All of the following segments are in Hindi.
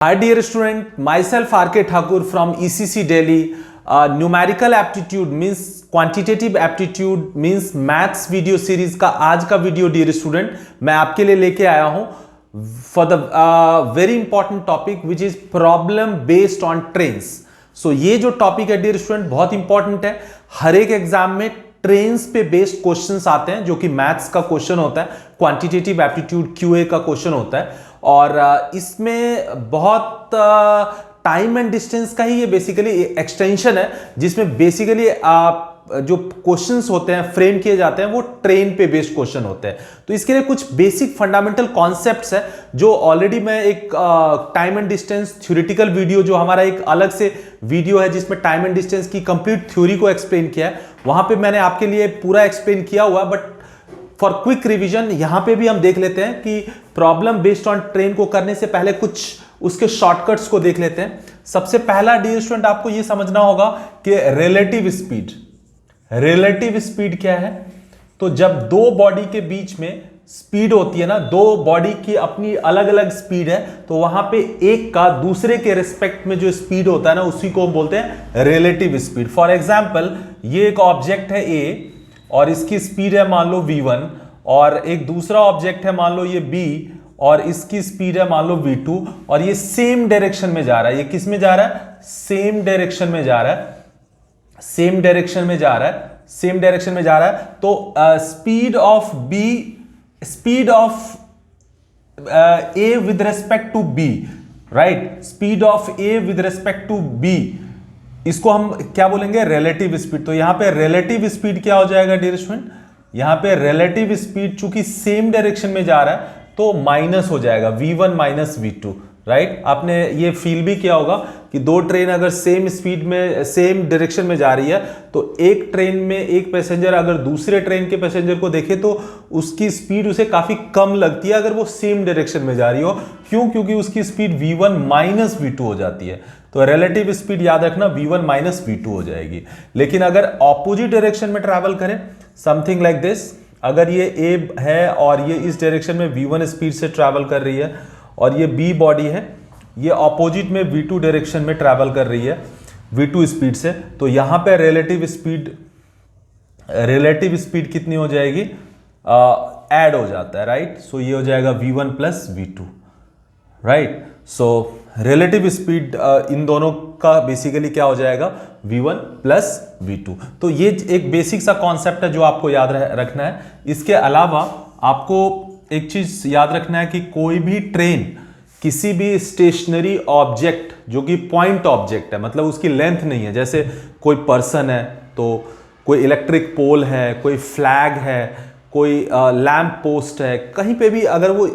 Hi dear student, myself RK Thakur from ECC Delhi. Numerical aptitude means quantitative aptitude means maths video series का आज का वीडियो डियर स्टूडेंट मैं आपके लिए लेके आया हूं for the very important topic which is problem based on trains. So ये जो टॉपिक है डियर स्टूडेंट बहुत इंपॉर्टेंट है. हर एक एग्जाम में ट्रेन्स पे बेस्ड क्वेश्चंस आते हैं जो कि मैथ्स का क्वेश्चन होता है, क्वांटिटेटिव एप्टीट्यूड क्यूए का क्वेश्चन होता है और इसमें बहुत टाइम एंड डिस्टेंस का ही ये बेसिकली एक्सटेंशन है जिसमें बेसिकली जो क्वेश्चंस होते हैं फ्रेम किए जाते हैं वो ट्रेन पे बेस्ड क्वेश्चन होते हैं. तो इसके लिए कुछ बेसिक फंडामेंटल कॉन्सेप्ट्स है जो ऑलरेडी मैं एक time and distance theoretical video जो हमारा एक अलग से वीडियो है जिसमें टाइम एंड डिस्टेंस की कंप्लीट थ्योरी को एक्सप्लेन किया है, वहां पे मैंने आपके लिए पूरा एक्सप्लेन किया हुआ. बट फॉर क्विक रिवीजन यहां पे भी हम देख लेते हैं कि प्रॉब्लम बेस्ड ऑन ट्रेन को करने से पहले कुछ उसके शॉर्टकट्स को देख लेते हैं. सबसे पहला डियर स्टूडेंट आपको यह समझना होगा कि रिलेटिव स्पीड. रिलेटिव स्पीड क्या है? तो जब दो बॉडी के बीच में स्पीड होती है ना, दो बॉडी की अपनी अलग अलग स्पीड है, तो वहां पे एक का दूसरे के रिस्पेक्ट में जो स्पीड होता है ना उसी को हम बोलते हैं रिलेटिव स्पीड. फॉर एग्जाम्पल ये एक ऑब्जेक्ट है ए और इसकी स्पीड है मान लो v1 और एक दूसरा ऑब्जेक्ट है मान लो ये b और इसकी स्पीड है मान लो v2 और ये सेम डायरेक्शन में जा रहा है. ये किस में जा रहा है? सेम डायरेक्शन में जा रहा है. सेम डायरेक्शन में जा रहा है. सेम डायरेक्शन में जा रहा है. तो speed of b, speed of a with respect to b, right? Speed of a with respect to b, इसको हम क्या बोलेंगे? Relative speed. तो यहां पे रिलेटिव स्पीड क्या हो जाएगा डियर स्टूडेंट? यहां पे रिलेटिव स्पीड चूंकि सेम डायरेक्शन में जा रहा है तो माइनस हो जाएगा v1 माइनस v2, राइट? आपने ये फील भी किया होगा कि दो ट्रेन अगर सेम स्पीड में सेम डायरेक्शन में जा रही है तो एक ट्रेन में एक पैसेंजर अगर दूसरे ट्रेन के पैसेंजर को देखे तो उसकी स्पीड उसे काफी कम लगती है अगर वो सेम डायरेक्शन में जा रही हो. क्यों? क्योंकि उसकी स्पीड v1 माइनस v2 हो जाती है. तो रिलेटिव स्पीड याद रखना v1 माइनस v2 हो जाएगी. लेकिन अगर ऑपोजिट डायरेक्शन में ट्रैवल करें समथिंग लाइक दिस, अगर ये a है और ये इस डायरेक्शन में v1 स्पीड से ट्रैवल कर रही है और ये b बॉडी है, ये ऑपोजिट में v2 डायरेक्शन में ट्रैवल कर रही है v2 स्पीड से, तो यहां पे रिलेटिव स्पीड कितनी हो जाएगी? ऐड हो जाता है, राइट? सो ये हो जाएगा v1 plus v2, right? So relative speed in दोनों का बेसिकली क्या हो जाएगा? v1 plus v2. तो ये एक बेसिक सा कॉन्सेप्ट है जो आपको याद रखना है. इसके अलावा आपको एक चीज याद रखना है कि कोई भी ट्रेन किसी भी स्टेशनरी ऑब्जेक्ट जो कि पॉइंट ऑब्जेक्ट है, मतलब उसकी लेंथ नहीं है, जैसे कोई पर्सन है तो कोई इलेक्ट्रिक पोल है, कोई फ्लैग है, कोई लैंप पोस्ट है, कहीं पे भी अगर वो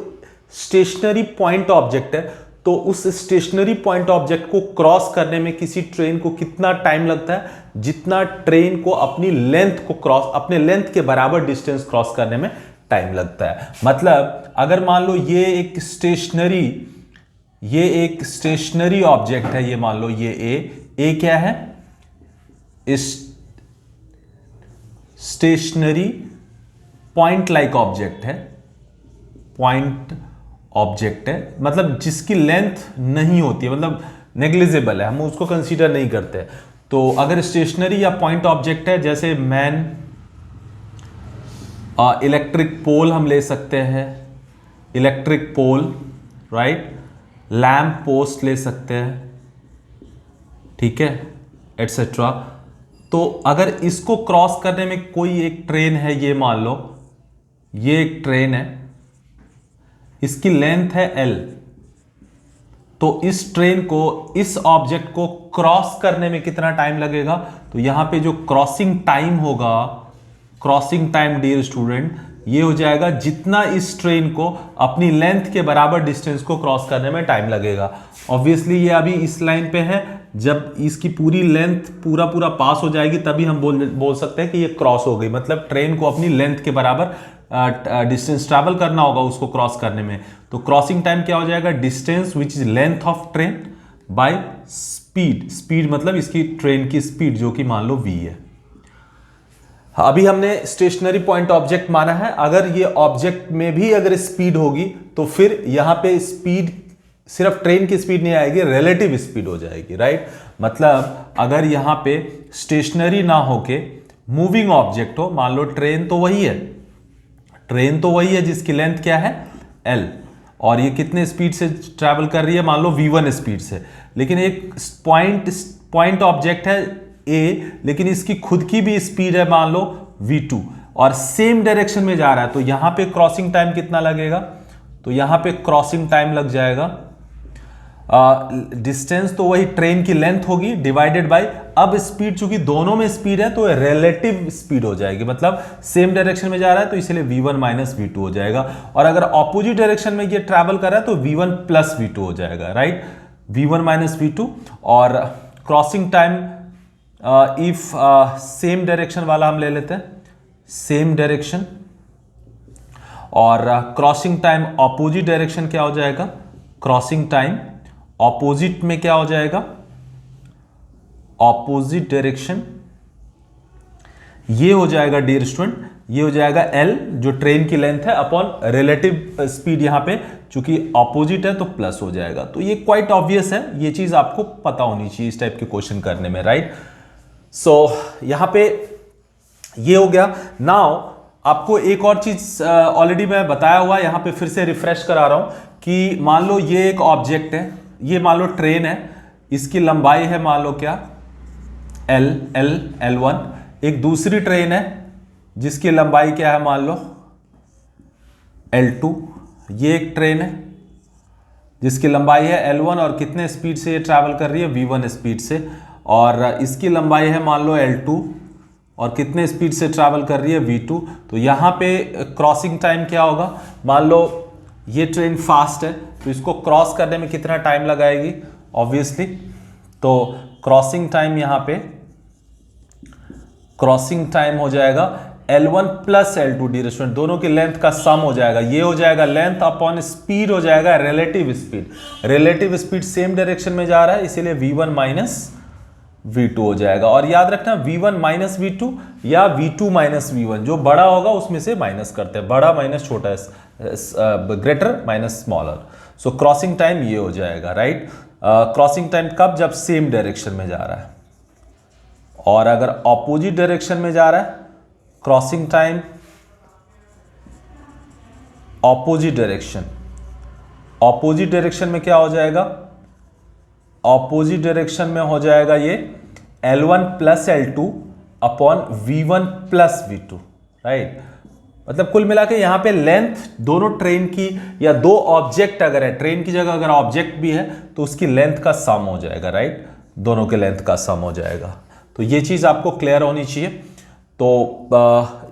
स्टेशनरी पॉइंट ऑब्जेक्ट है तो उस स्टेशनरी पॉइंट ऑब्जेक्ट को क्रॉस करने में किसी ट्रेन को कितना टाइम लगता है? जितना ट्रेन को अपनी लेंथ को अपने लेंथ के बराबर डिस्टेंस क्रॉस करने में टाइम लगता है. मतलब अगर मान लो ये एक स्टेशनरी ऑब्जेक्ट है, ये मान लो ये ए क्या है? इस स्टेशनरी पॉइंट लाइक ऑब्जेक्ट है, पॉइंट ऑब्जेक्ट है, मतलब जिसकी लेंथ नहीं होती है, मतलब नेग्लिजिबल है, हम उसको कंसीडर नहीं करते. तो अगर स्टेशनरी या पॉइंट ऑब्जेक्ट है, जैसे मैन, इलेक्ट्रिक पोल हम ले सकते हैं, electric pole, right? Lamp post ले सकते हैं, ठीक है, एटसेट्रा. तो अगर इसको क्रॉस करने में कोई एक ट्रेन है, ये मान लो ये एक ट्रेन है, इसकी लेंथ है L, तो इस ट्रेन को, इस ऑब्जेक्ट को क्रॉस करने में कितना टाइम लगेगा? तो यहां पे जो क्रॉसिंग टाइम होगा, क्रॉसिंग टाइम डियर स्टूडेंट, ये हो जाएगा जितना इस ट्रेन को अपनी लेंथ के बराबर डिस्टेंस को क्रॉस करने में टाइम लगेगा. ऑब्वियसली ये अभी इस लाइन पे है, जब इसकी पूरी लेंथ पूरा पास हो जाएगी तभी हम बोल सकते हैं कि ये क्रॉस हो गई. मतलब ट्रेन को अपनी लेंथ के बराबर डिस्टेंस ट्रैवल करना होगा उसको क्रॉस करने में. तो क्रॉसिंग टाइम क्या हो जाएगा? Distance which is length of train by speed. Speed मतलब इसकी ट्रेन की स्पीड जो कि मान लो v है. अभी हमने स्टेशनरी पॉइंट ऑब्जेक्ट माना है. अगर ये ऑब्जेक्ट में भी अगर स्पीड होगी तो फिर यहां पे स्पीड सिर्फ ट्रेन की स्पीड नहीं आएगी, रिलेटिव स्पीड हो जाएगी, राइट। मतलब अगर यहाँ पे स्टेशनरी ना होके मूविंग ऑब्जेक्ट हो, मान लो ट्रेन तो वही है, ट्रेन तो वही है जिसकी लेंथ क्या है L, और ये कितने स्पीड से ट्रैवल कर रही है, मान लो v1 स्पीड से, लेकिन एक पॉइंट ऑब्जेक्ट है A, लेकिन इसकी खुद की भी स्पीड है मान लो v2 और सेम डायरेक्शन में जा रहा है, तो यहां पे क्रॉसिंग टाइम कितना लगेगा, तो यहां पे क्रॉसिंग टाइम लग जाएगा, डिस्टेंस तो वही ट्रेन की लेंथ होगी डिवाइडेड बाय, अब स्पीड चूंकि दोनों में स्पीड है तो रिलेटिव स्पीड हो जाएगी, मतलब सेम डायरेक्शन में जा रहा है तो इसलिए v1 माइनस v2 हो जाएगा, और अगर ऑपोजिट डायरेक्शन में ये ट्रैवल कर रहा है तो v1 प्लस v2 हो जाएगा, राइट, v1 माइनस v2। और crossing time if same direction वाला हम ले लेते हैं, सेम डायरेक्शन, और क्रॉसिंग टाइम ऑपोजिट डायरेक्शन क्या हो जाएगा, क्रॉसिंग टाइम ऑपोजिट में क्या हो जाएगा, ऑपोजिट डायरेक्शन, ये हो जाएगा डियर स्टूडेंट, ये हो जाएगा L जो ट्रेन की लेंथ है अपॉन रिलेटिव स्पीड, यहां पे चूंकि ऑपोजिट है तो प्लस हो जाएगा। तो ये क्वाइट ऑब्वियस है, ये चीज आपको पता होनी चाहिए इस टाइप के क्वेश्चन करने में, राइट। सो यहां पे ये हो गया। नाउ आपको एक और चीज ऑलरेडी मैं बताया हुआ, यहां पे फिर से रिफ्रेश करा रहा हूं कि मान लो ये एक ऑब्जेक्ट है, ये मान लो ट्रेन है, इसकी लंबाई है मान लो क्या L1, एक दूसरी ट्रेन है जिसकी लंबाई क्या है मान लो L2, ये एक ट्रेन है जिसकी लंबाई है L1 और कितने स्पीड से ये ट्रैवल कर रही है, v1 स्पीड से, और इसकी लंबाई है मान लो L2 और कितने स्पीड से ट्रैवल कर रही है, v2। तो यहां पे क्रॉसिंग टाइम क्या होगा, मान लो ये ट्रेन फास्ट है तो इसको क्रॉस करने में कितना टाइम लगाएगी, ऑब्वियसली, तो क्रॉसिंग टाइम यहां पे क्रॉसिंग टाइम हो जाएगा L1 plus L2, dear student दोनों की लेंथ का सम हो जाएगा, ये हो जाएगा लेंथ अपॉन स्पीड हो जाएगा relative speed, relative speed same direction में जा रहा है इसीलिए v1 माइनस v2 हो जाएगा। और याद रखना v1 माइनस v2 या v2 माइनस v1, जो बड़ा होगा उसमें से माइनस करते हैं, बड़ा माइनस छोटा, ग्रेटर माइनस स्मॉलर। सो क्रॉसिंग टाइम ये हो जाएगा, राइट। क्रॉसिंग टाइम कब, जब सेम डायरेक्शन में जा रहा है, और अगर ऑपोजिट डायरेक्शन में जा रहा है crossing time opposite direction, opposite direction में क्या हो जाएगा, ऑपोजिट डायरेक्शन में हो जाएगा ये L1 plus L2 upon v1 plus v2, right. मतलब कुल मिला के यहां पे लेंथ दोनों ट्रेन की, या दो ऑब्जेक्ट अगर है, ट्रेन की जगह अगर ऑब्जेक्ट भी है तो उसकी लेंथ का सम हो जाएगा, राइट, दोनों के लेंथ का सम हो जाएगा। तो ये चीज आपको क्लियर होनी चाहिए। तो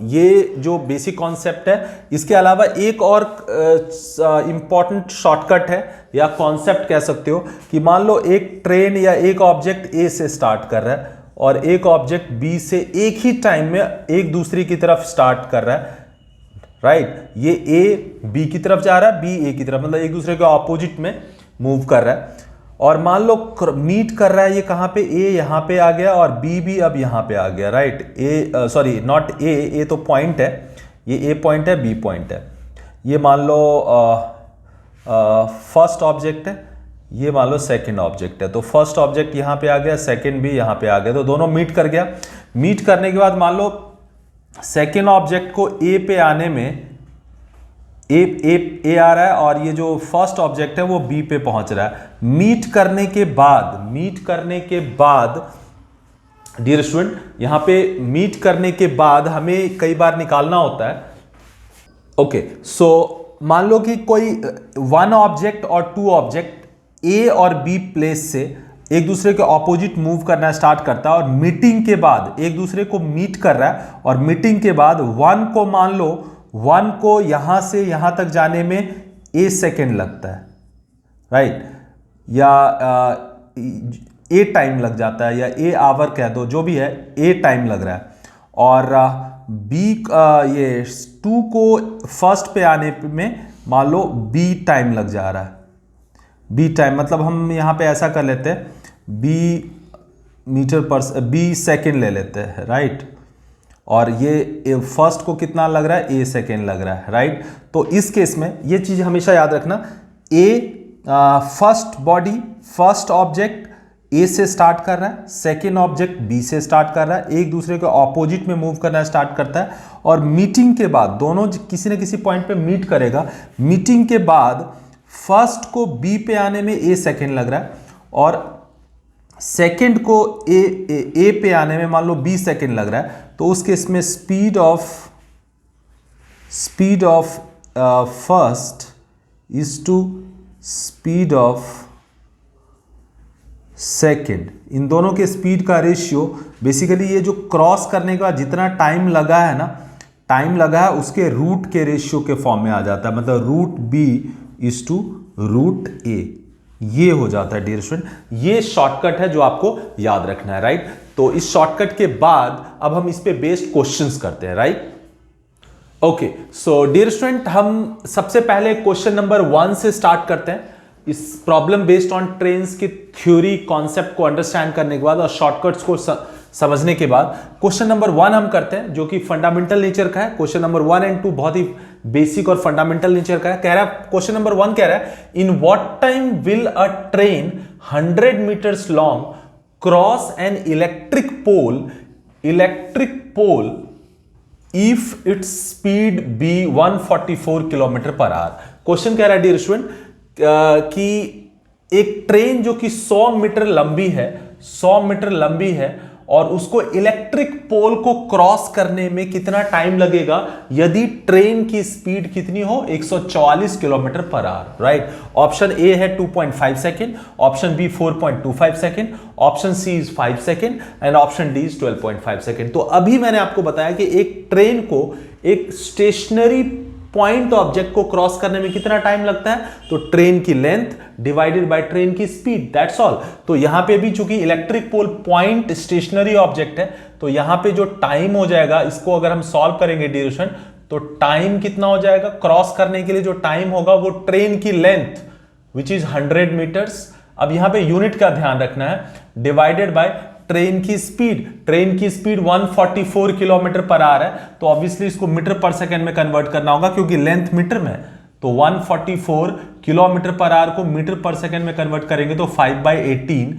ये जो बेसिक कॉन्सेप्ट है, इसके अलावा एक और इंपॉर्टेंट शॉर्टकट है या कॉन्सेप्ट कह सकते हो कि मान लो एक ट्रेन या एक ऑब्जेक्ट A से स्टार्ट कर रहा है और एक ऑब्जेक्ट B से एक ही टाइम में एक दूसरी की तरफ स्टार्ट कर रहा है, राइट। ये A B की तरफ जा रहा है, B A की तरफ, मतलब एक दूसरे के ऑपोजिट में मूव कर रहा है, और मान लो मीट कर रहा है ये कहां पे, A यहां पे आ गया और B भी अब यहां पे आ गया, right. A sorry not A तो पॉइंट है, ये A पॉइंट है, B पॉइंट है, ये मान लो फर्स्ट ऑब्जेक्ट है, ये मान लो सेकंड ऑब्जेक्ट है। तो फर्स्ट ऑब्जेक्ट यहां पे आ गया, सेकंड भी यहां पे आ गया, तो दोनों मीट कर गया। मीट करने के बाद मान लो सेकंड ऑब्जेक्ट को A पे आने में A आ रहा है और ये जो फर्स्ट ऑब्जेक्ट है वो B पे पहुंच रहा है। मीट करने के बाद डियर स्टूडेंट, यहां पे मीट करने के बाद हमें कई बार निकालना होता है। ओके, सो मान लो कि कोई वन ऑब्जेक्ट और टू ऑब्जेक्ट A और B प्लेस से एक दूसरे के ऑपोजिट मूव करना स्टार्ट करता है, और मीटिंग के बाद एक दूसरे को मीट कर रहा है, और मीटिंग के बाद वन को मान लो, वन को यहां से यहां तक जाने में A सेकेंड लगता है, राइट, या A टाइम लग जाता है, या A आवर कह दो, जो भी है A टाइम लग रहा है, और B ये 2 को फर्स्ट पे आने में मान लो B टाइम लग जा रहा है, B टाइम, मतलब हम यहां पे ऐसा कर लेते हैं B सेकेंड ले लेते हैं, राइट, और ये फर्स्ट को कितना लग रहा है, A सेकेंड लग रहा है, राइट। तो इस केस में ये चीज हमेशा याद रखना, A first body, first object A से स्टार्ट कर रहा है, सेकेंड ऑब्जेक्ट बी से स्टार्ट कर रहा है, एक दूसरे के ऑपोजिट में मूव करना स्टार्ट करता है और मीटिंग के बाद दोनों किसी न किसी पॉइंट पे मीट करेगा। मीटिंग के बाद फर्स्ट को बी पे आने में ए सेकेंड लग रहा है और सेकेंड को ए पे आने में मान लो बी सेकेंड लग रहा है, तो उस केस में speed of first is to speed of second. इन दोनों के स्पीड का रेशियो बेसिकली ये जो क्रॉस करने के बाद जितना टाइम लगा है ना, टाइम लगा है उसके रूट के रेशियो के फॉर्म में आ जाता है, मतलब root B is to root A, ये हो जाता है डियर स्टूडेंट। ये शॉर्टकट है जो आपको याद रखना है, राइट। तो इस शॉर्टकट के बाद अब हम इस पे बेस्ड क्वेश्चंस करते हैं, right. Okay, so dear student हम सबसे पहले क्वेश्चन नंबर 1 से स्टार्ट करते हैं। इस प्रॉब्लम बेस्ड ऑन ट्रेन्स की थ्योरी कॉन्सेप्ट को अंडरस्टैंड करने के बाद और शॉर्टकट्स को समझने के बाद क्वेश्चन नंबर 1 हम करते हैं, जो कि फंडामेंटल नेचर का है। क्वेश्चन नंबर 1 एंड 2 बहुत ही बेसिक और फंडामेंटल नेचर का है। कह रहा है क्वेश्चन नंबर 1 कह रहा है in what time will a train 100 metres long cross an electric pole if its speed be 144 kilometre per hour. Question कह रहा है डियर स्टूडेंट कि एक ट्रेन जो कि 100 मीटर लंबी है, 100 मीटर लंबी है और उसको इलेक्ट्रिक पोल को क्रॉस करने में कितना टाइम लगेगा यदि ट्रेन की स्पीड कितनी हो 144 kilometre per our, right. Option A है 2.5 second, option B 4.25 second, option C is 5 second and option D is 12.5 second. तो अभी मैंने आपको बताया कि एक ट्रेन को एक स्टेशनरी पॉइंट ऑब्जेक्ट को क्रॉस करने में कितना टाइम लगता है, तो ट्रेन की लेंथ डिवाइडेड बाय ट्रेन की स्पीड, दैट्स ऑल। तो यहां पे भी चूंकि electric pole point stationary object है, तो यहां पे जो टाइम हो जाएगा इसको अगर हम सॉल्व करेंगे ड्यूरेशन, तो टाइम कितना हो जाएगा क्रॉस करने के लिए जो टाइम होगा वो ट्रेन की लेंथ विच इज 100 मीटर्स। अब यहां पे यूनिट का ध्यान रखना है, डिवाइडेड बाय ट्रेन की स्पीड 144 किलोमीटर पर आवर है, तो ऑब्वियसली इसको मीटर पर सेकंड में कन्वर्ट करना होगा क्योंकि लेंथ मीटर में है। तो 144 किलोमीटर पर आवर को मीटर पर सेकंड में कन्वर्ट करेंगे तो 5/18,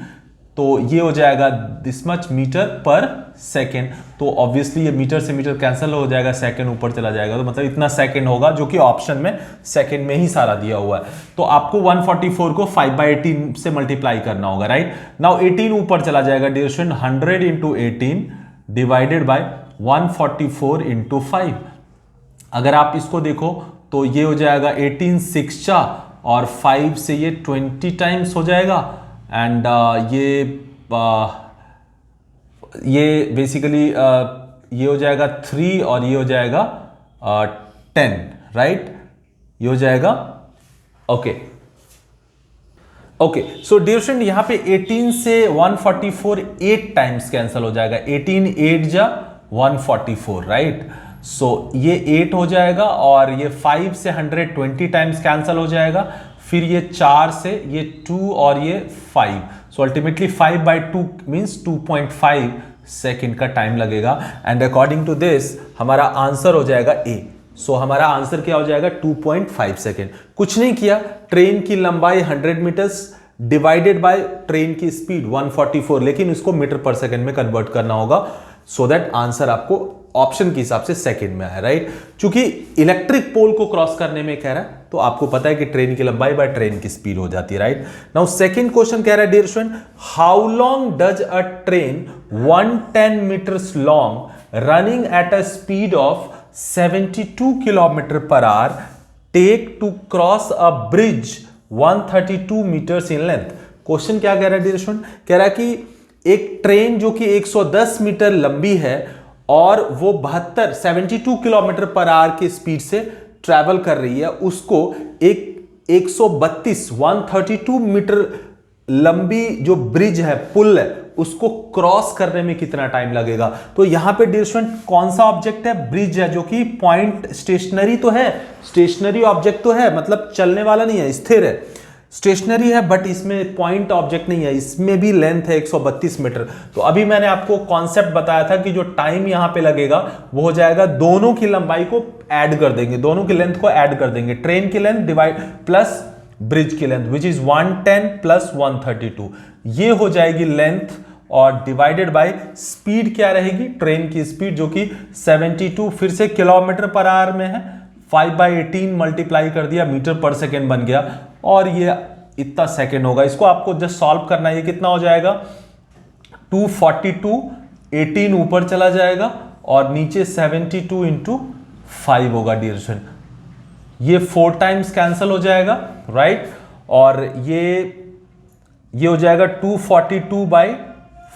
तो ये हो जाएगा दिस मच मीटर पर सेकंड। तो ऑब्वियसली ये मीटर से मीटर कैंसिल हो जाएगा, सेकंड ऊपर चला जाएगा, तो मतलब इतना सेकंड होगा, जो कि ऑप्शन में सेकंड में ही सारा दिया हुआ है। तो आपको 144 को 5/18 से मल्टीप्लाई करना होगा, राइट। नाउ 18 ऊपर चला जाएगा dear student, 100 into 18 divided by 144 into 5। अगर आप इसको देखो तो ये हो जाएगा 18 6 और 5 से ये 20 टाइम्स हो जाएगा एंड ये बेसिकली ये हो जाएगा 3 और ये हो जाएगा 10, राइट। ये हो जाएगा ओके। सो डियर स्टूडेंट यहां पे 18 से 144 8 टाइम्स कैंसिल हो जाएगा, 18 8 जा 144, राइट। सो ये 8 हो जाएगा और ये 5 से 120 टाइम्स कैंसिल हो जाएगा, फिर ये 4 से ये 2 और ये 5, सो अल्टीमेटली 5/2 मींस 2.5 सेकेंड का टाइम लगेगा एंड अकॉर्डिंग टू दिस हमारा आंसर हो जाएगा ए। सो हमारा आंसर क्या हो जाएगा 2.5 सेकेंड। कुछ नहीं किया, ट्रेन की लंबाई 100 मीटर्स डिवाइडेड बाय ट्रेन की स्पीड 144, लेकिन इसको मीटर पर सेकेंड में कन्वर्ट करना होगा सो दैट आंसर आपको ऑप्शन के हिसाब से सेकंड में आया, राइट। क्योंकि इलेक्ट्रिक पोल को क्रॉस करने में कह रहा है तो आपको पता है कि ट्रेन की लंबाई बाय ट्रेन की स्पीड हो जाती है, राइट। नाउ सेकंड क्वेश्चन कह रहा है dear student how long does a train 110 metres long running at a speed of 72 kilometre per hour take to cross a bridge 132 metres in length. Question क्या कह रहा है डियर स्टूडेंट, कह रहा है कि एक ट्रेन जो कि 110 मीटर लंबी है और वो 72 किलोमीटर पर आवर की स्पीड से ट्रैवल कर रही है, उसको एक 132 मीटर लंबी जो ब्रिज है, पुल है, उसको क्रॉस करने में कितना टाइम लगेगा। तो यहां पे डियर स्टूडेंट कौन सा ऑब्जेक्ट है, ब्रिज है, जो कि पॉइंट स्टेशनरी तो है, स्टेशनरी ऑब्जेक्ट तो है, मतलब चलने वाला नहीं है, स्थिर है, स्टेशनरी है, बट इसमें पॉइंट ऑब्जेक्ट नहीं है, इसमें भी लेंथ है 132 मीटर। तो अभी मैंने आपको कॉन्सेप्ट बताया था कि जो टाइम यहां पे लगेगा वो हो जाएगा, दोनों की लंबाई को ऐड कर देंगे, दोनों की लेंथ को ऐड कर देंगे, ट्रेन की लेंथ डिवाइड प्लस ब्रिज की लेंथ विच इज 110 प्लस 132, ये हो जाएगी लेंथ, और डिवाइडेड बाय स्पीड क्या रहेगी, ट्रेन की स्पीड जो कि 72 फिर से किलोमीटर पर आवर में है, 5/18 मल्टीप्लाई कर दिया, मीटर पर सेकेंड बन गया, और ये इतना सेकेंड होगा। इसको आपको जस्ट सॉल्व करना है। ये कितना हो जाएगा 242, 18 ऊपर चला जाएगा और नीचे 72 इंटू 5 होगा डियर स्टूडेंट। ये 4 टाइम्स कैंसिल हो जाएगा, राइट, और ये हो जाएगा 242 बाई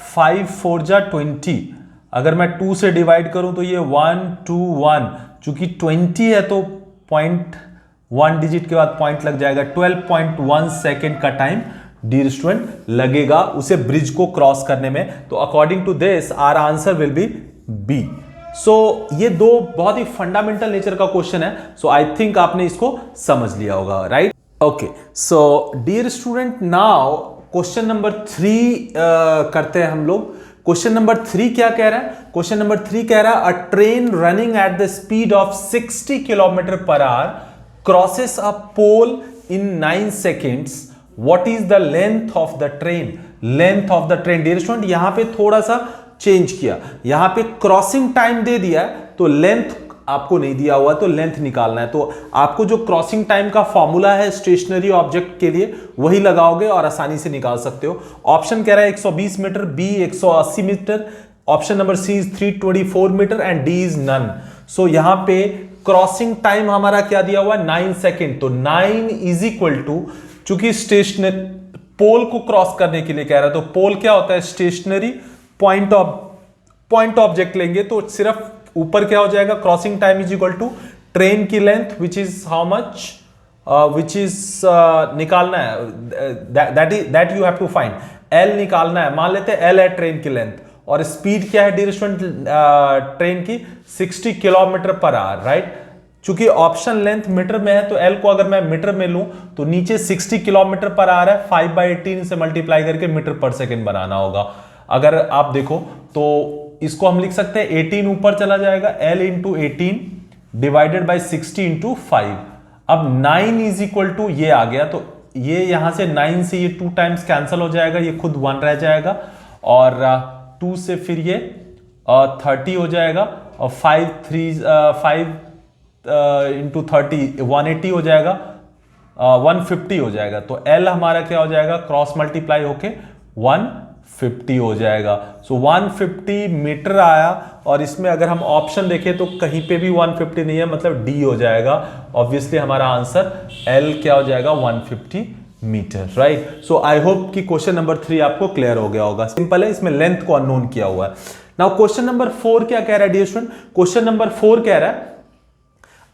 5 4 जा 20। अगर मैं 2 से डिवाइड करूं तो ये 1 2 1, चूंकि 20 है तो 0.1 डिजिट के बाद पॉइंट लग जाएगा। 12.1 सेकेंड का टाइम डियर स्टूडेंट लगेगा उसे ब्रिज को क्रॉस करने में। तो according to this our answer will be B. So ये दो बहुत ही फंडामेंटल नेचर का क्वेश्चन है। सो आई थिंक आपने इसको समझ लिया होगा, right. Okay, so dear student now question number 3 करते हैं हम लोग। क्वेश्चन नंबर 3 क्या कह रहा है? क्वेश्चन नंबर 3 कह रहा है a train running at the speed of 60 kilometre per hour crosses a pole in 9 seconds, what is the length of the train? Length of the train dear student यहां पे थोड़ा सा चेंज किया, यहां पे क्रॉसिंग टाइम दे दिया है तो लेंथ आपको नहीं दिया हुआ, तो लेंथ निकालना है। तो आपको जो क्रॉसिंग टाइम का फॉर्मूला है स्टेशनरी ऑब्जेक्ट के लिए वही लगाओगे और आसानी से निकाल सकते हो। ऑप्शन कह रहा है 120 metre, B 180 metre, option number C is 324 metre and D is none. So यहां पे क्रॉसिंग टाइम हमारा क्या दिया हुआ है 9 सेकेंड। तो 9 इज इक्वल टू, चूंकि स्टेशनरी पोल को क्रॉस करने के लिए कह रहा है, तो पोल क्या होता है स्टेशनरी पॉइंट ऑब्जेक्ट लेंगे तो सिर्फ ऊपर क्या हो जाएगा crossing time is equal to train की length which is how much, which is निकालना है that you have to find, L निकालना है। मान लेते हैं एल है ट्रेन की लेंथ और स्पीड क्या है डियर स्टूडेंट ट्रेन की 60 किलोमीटर पर आवर, राइट। चूंकि ऑप्शन लेंथ मीटर में है तो एल को अगर मैं मीटर में लूं तो नीचे 60 किलोमीटर पर आवर है, 5/18 से मल्टीप्लाई करके मीटर पर सेकेंड बनाना होगा। अगर आप देखो तो इसको हम लिख सकते हैं 18 ऊपर चला जाएगा, L into 18 divided by 60 into 5। अब 9 इज इक्वल टू ये आ गया, तो ये यहां से 9 से ये 2 टाइम्स कैंसिल हो जाएगा, ये खुद 1 रह जाएगा, और 2 से फिर ये 30 हो जाएगा, और 5 इंटू 30 180 हो जाएगा, 150 हो जाएगा। तो L हमारा क्या हो जाएगा क्रॉस मल्टीप्लाई होके 150 हो जाएगा। सो 150 मीटर आया, और इसमें अगर हम ऑप्शन देखें तो कहीं पे भी 150 नहीं है, मतलब डी हो जाएगा। ऑब्वियसली हमारा आंसर एल क्या हो जाएगा 150 metre, right. So I hope कि क्वेश्चन नंबर 3 आपको क्लियर हो गया होगा। सिंपल है, इसमें लेंथ को अननोन किया हुआ है। नाउ क्वेश्चन नंबर 4 क्या कह रहा है डियर स्टूडेंट? क्वेश्चन नंबर 4 कह रहा है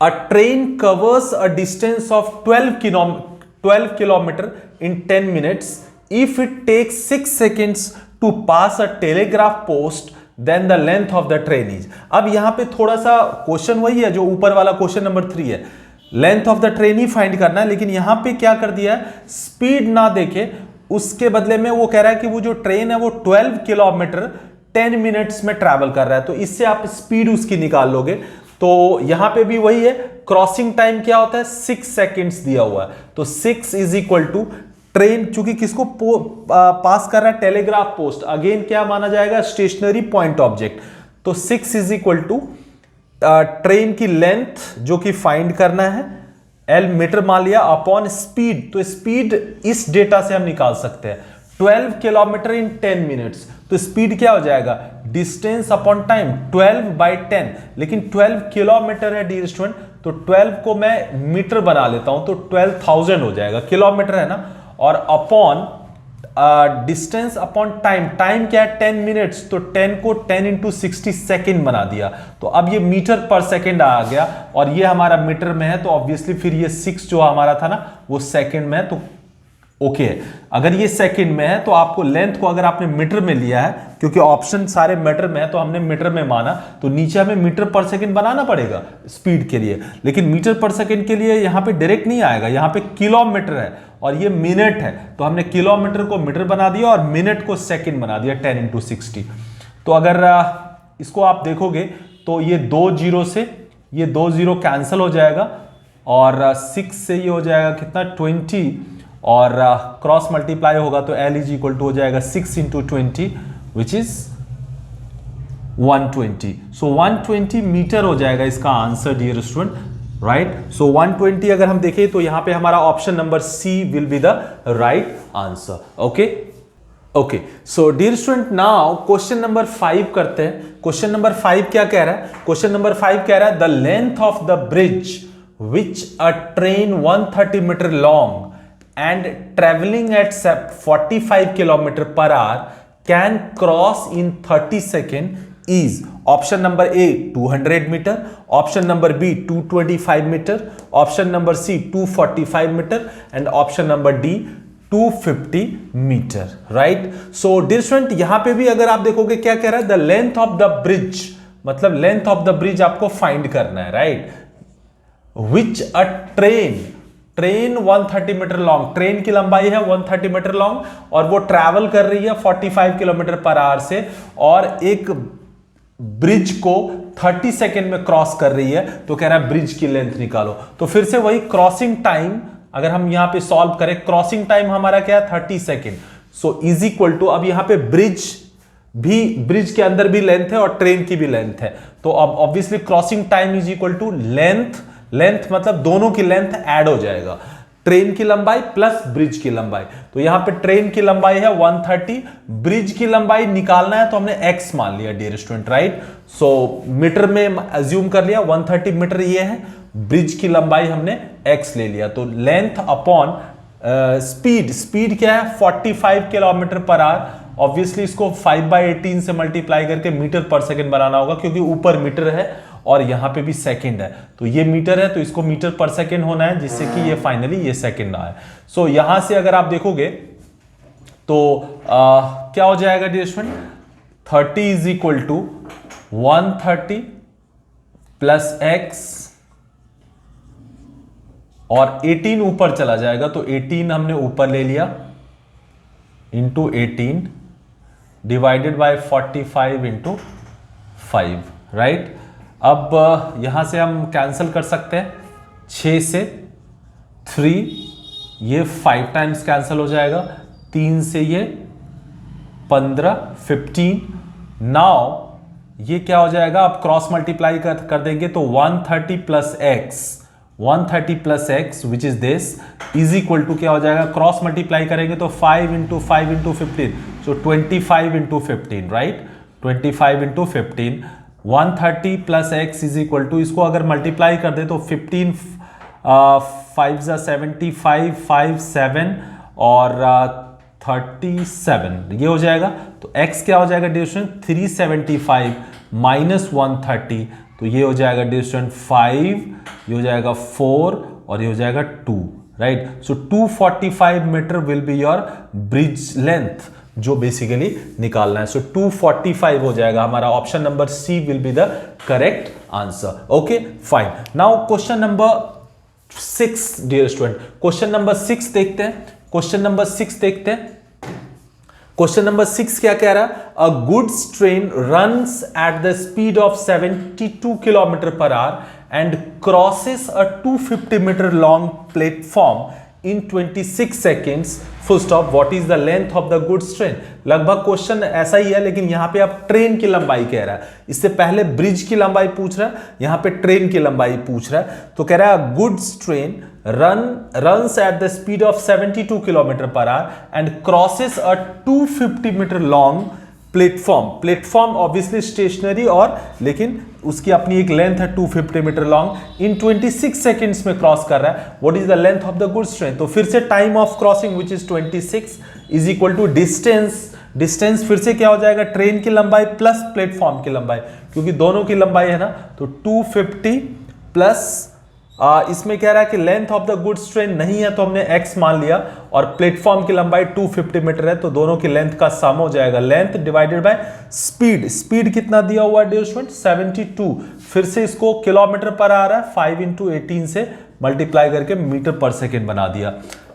a train covers a distance of 12 kilometer in 10 minutes. If it takes 6 seconds to pass a telegraph post, then the length of the train is. अब यहां पे थोड़ा सा क्वेश्चन वही है जो ऊपर वाला क्वेश्चन नंबर 3 है, length of the train he find करना है, लेकिन यहां पे क्या कर दिया है स्पीड ना देके उसके बदले में वो कह रहा है कि वो जो ट्रेन है वो 12 किलोमीटर 10 मिनट्स में ट्रैवल कर रहा है, तो इससे आप स्पीड उसकी निकाल लोगे। तो यहां पे भी वही है, क्रॉसिंग टाइम क्या होता है 6 सेकेंड्स दिया हुआ है, तो 6 इज इक्वल टू ट्रेन, चूंकि किसको पास कर रहा है टेलीग्राफ पोस्ट, अगेन क्या माना जाएगा स्टेशनरी पॉइंट ऑब्जेक्ट, तो 6 इज इक्वल टू ट्रेन की लेंथ जो कि फाइंड करना है, एल मीटर मान लिया, अपॉन स्पीड, तो स्पीड इस डेटा से हम निकाल सकते हैं 12 किलोमीटर इन 10 मिनट्स, तो स्पीड क्या हो जाएगा डिस्टेंस अपॉन टाइम 12/10, लेकिन 12 किलोमीटर है डियर स्टूडेंट, तो 12 को मैं मीटर बना लेता हूं तो 12,000 हो जाएगा, किलोमीटर है ना, और upon distance upon time, time क्या है 10 मिनट्स, तो 10 को 10 इंटू 60 सेकेंड बना दिया, तो अब ये मीटर पर सेकेंड आ गया, और ये हमारा मीटर में है, तो ऑब्वियसली फिर ये 6 जो हमारा था ना वो सेकेंड में है, तो ओके है। अगर ये सेकंड में है तो आपको लेंथ को अगर आपने मीटर में लिया है, क्योंकि ऑप्शन सारे मीटर में है तो हमने मीटर में माना, तो नीचे हमें मीटर पर सेकंड बनाना पड़ेगा स्पीड के लिए, लेकिन मीटर पर सेकंड के लिए यहां पे डायरेक्ट नहीं आएगा, यहां पे किलोमीटर है और ये मिनट है, तो हमने किलोमीटर को मीटर बना दिया और मिनट को सेकंड बना दिया 10 इंटू 60। तो अगर इसको आप देखोगे तो ये 2 जीरो से ये 2 जीरो कैंसिल हो जाएगा, और 6 से ये हो जाएगा कितना 20 और क्रॉस मल्टीप्लाई होगा तो L इज इक्वल टू हो जाएगा 6 into 20 which is 120. So 120 metre हो जाएगा इसका answer dear student, right. So 120 अगर हम देखें तो यहां पे हमारा option number C will be the right answer. Okay so dear student now question number 5 करते हैं. क्वेश्चन नंबर 5 क्या कह रहा है? क्वेश्चन नंबर 5 कह रहा है the length of the bridge which a train 130 metre long and traveling at 45 km per hour can cross in 30 seconds is option number A 200 meter, option number B 225 meter, option number C 245 meter and option number D 250 meter, right. So dear student यहां पे भी अगर आप देखोगे क्या कह रहा है, the length of the bridge, मतलब length of the bridge आपको फाइंड करना है, right. which a train 130 metre long, train की लंबाई है 130 मीटर लॉन्ग और वो ट्रैवल कर रही है 45 किलोमीटर पर आवर से और एक ब्रिज को 30 सेकेंड में क्रॉस कर रही है. तो कह रहा है ब्रिज की लेंथ निकालो. तो फिर से वही क्रॉसिंग टाइम अगर हम यहां पे सॉल्व करें, क्रॉसिंग टाइम हमारा क्या है 30 second. So is equal to, अब यहां पे ब्रिज के अंदर भी लेंथ है और ट्रेन की भी लेंथ है. तो अब obviously crossing time is equal to length मतलब दोनों की लेंथ ऐड हो जाएगा, ट्रेन की लंबाई प्लस ब्रिज की लंबाई. तो यहां पे ट्रेन की लंबाई है 130, ब्रिज की लंबाई निकालना है तो हमने x मान लिया डियर स्टूडेंट, राइट. सो मीटर में अज्यूम कर लिया 130 मीटर ये है, ब्रिज की लंबाई हमने x ले लिया. तो लेंथ अपॉन स्पीड क्या है 45 किलोमीटर पर आवर. ऑब्वियसली इसको 5/18 से मल्टीप्लाई करके मीटर पर सेकेंड बनाना होगा क्योंकि ऊपर मीटर है और यहां पे भी सेकंड है. तो ये मीटर है तो इसको मीटर पर सेकंड होना है जिससे कि ये फाइनली ये सेकंड आए. सो यहां से अगर आप देखोगे तो क्या हो जाएगा dear student, 30 is equal to 130 plus x और 18 ऊपर चला जाएगा तो 18 हमने ऊपर ले लिया into 18 divided bye 45 into 5, right. अब यहां से हम कैंसिल कर सकते हैं 6 से 3, ये 5 टाइम्स कैंसिल हो जाएगा, 3 से ये 15 15. नाउ ये क्या हो जाएगा, अब क्रॉस मल्टीप्लाई कर देंगे तो 130 plus x which is this is equal to क्या हो जाएगा, क्रॉस मल्टीप्लाई करेंगे तो 5 into 5 into 15, so 25 into 15, right. 25 into 15, 130 plus x is equal to, इसको अगर मल्टीप्लाई कर दे तो 15 5 ज़ा 75 5 7 और 37 ये हो जाएगा. तो x क्या हो जाएगा डियर स्टूडेंट 375 माइनस 130, तो ये हो जाएगा डियर स्टूडेंट 5, ये हो जाएगा 4 और ये हो जाएगा 2, right. So 245 metre will be your bridge length जो बेसिकली निकालना है. सो 245 हो जाएगा हमारा. Option number C will be the correct answer. Okay fine. Now question number 6 dear student, question number 6 देखते हैं. क्वेश्चन नंबर 6 देखते हैं. क्वेश्चन नंबर 6 क्या कह रहा है, a goods train runs at the speed of 72 kilometre per hour and crosses a 250 metre long platform in 26 seconds full stop. what is the length of the goods train. लगभग क्वेश्चन ऐसा ही है लेकिन यहां पे आप ट्रेन की लंबाई कह रहा है, इससे पहले ब्रिज की लंबाई पूछ रहा है, यहां पे ट्रेन की लंबाई पूछ रहा है. तो कह रहा है goods train runs at the speed of 72 kilometre per hour and crosses a 250 metre long platform obviously stationary और लेकिन उसकी अपनी एक लेंथ है 250 मीटर लॉन्ग, इन 26 सेकंड्स में क्रॉस कर रहा है. What is the length of the goods train. तो फिर से time of crossing which is 26 is equal to distance फिर से क्या हो जाएगा, ट्रेन की लंबाई प्लस प्लेटफॉर्म की लंबाई, क्योंकि दोनों की लंबाई है ना. तो 250 प्लस इसमें कह रहा है कि length of the goods train नहीं है तो हमने x मान लिया और प्लेटफॉर्म की लंबाई 250 मीटर है तो दोनों की लेंथ का सम हो जाएगा, लेंथ डिवाइडेड बाय स्पीड कितना दिया हुआ है डियर स्टूडेंट 72. फिर से इसको किलोमीटर पर आ रहा है 5 इंटू 18 से मल्टीप्लाई करके मीटर पर सेकेंड बना दिया,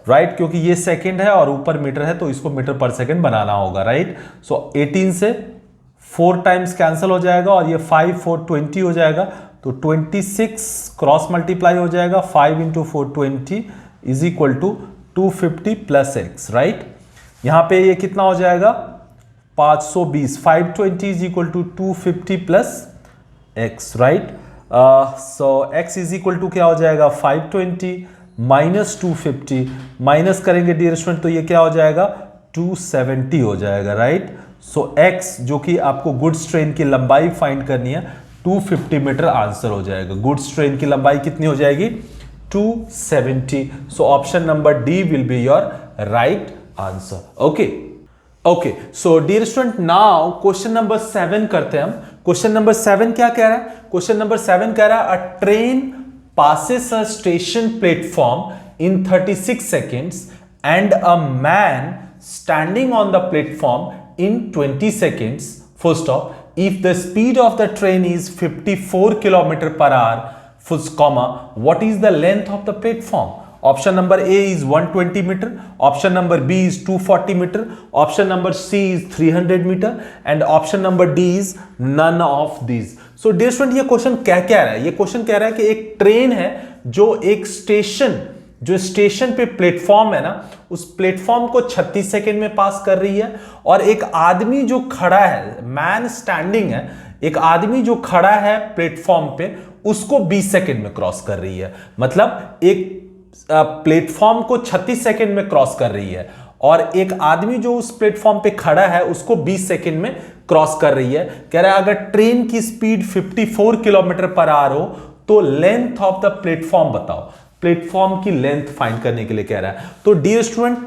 राइट. क्योंकि ये सेकेंड है और ऊपर मीटर है तो इसको मीटर पर सेकेंड बनाना होगा, राइट. सो 18 से 4 टाइम्स कैंसिल हो जाएगा और ये 5 4 20 हो जाएगा, तो 26 क्रॉस मल्टीप्लाई हो जाएगा 5 into 420 is equal to 250 plus x, right. यहां पे ये कितना हो जाएगा 520, 520 is equal to 250 plus x, right. So x is equal to क्या हो जाएगा 520 माइनस 250, माइनस करेंगे डियर स्टूडेंट तो ये क्या हो जाएगा 270 हो जाएगा, राइट। सो एक्स जो कि आपको गुड्स ट्रेन की लंबाई फाइंड करनी है 250 मीटर आंसर हो जाएगा। गुड्स ट्रेन की लंबाई कितनी हो जाएगी 270। So option number D will be your right answer. Okay, so dear student now question number 7 करते हैं हम। क्वेश्चन नंबर 7 क्या कह रहा है? क्वेश्चन नंबर 7 कह रहा है a train passes a station platform in 36 seconds and a man standing on the platform in 20 seconds. Full stop. If the speed of the train is 54 km per hour, comma, what is the length of the platform? Option number A is 120 meter, option number B is 240 meter, option number C is 300 meter and option number D is none of these. So dear student ये क्वेश्चन क्या कह रहा है? ये क्वेश्चन कह रहा है कि एक ट्रेन है जो एक स्टेशन पे प्लेटफॉर्म है ना, उस प्लेटफॉर्म को 36 सेकंड में पास कर रही है और एक आदमी जो खड़ा है, मैन स्टैंडिंग है, एक आदमी जो खड़ा है प्लेटफॉर्म पे उसको 20 सेकंड में क्रॉस कर रही है। मतलब एक प्लेटफॉर्म को 36 सेकंड में क्रॉस कर रही है और एक आदमी जो उस प्लेटफॉर्म पे खड़ा है उसको 20 सेकंड में क्रॉस कर रही है। कह रहा है अगर ट्रेन की स्पीड 54 किलोमीटर पर आवर हो तो लेंथ ऑफ द प्लेटफॉर्म बताओ। प्लेटफॉर्म की लेंथ फाइंड करने के लिए कह रहा है। तो डियर स्टूडेंट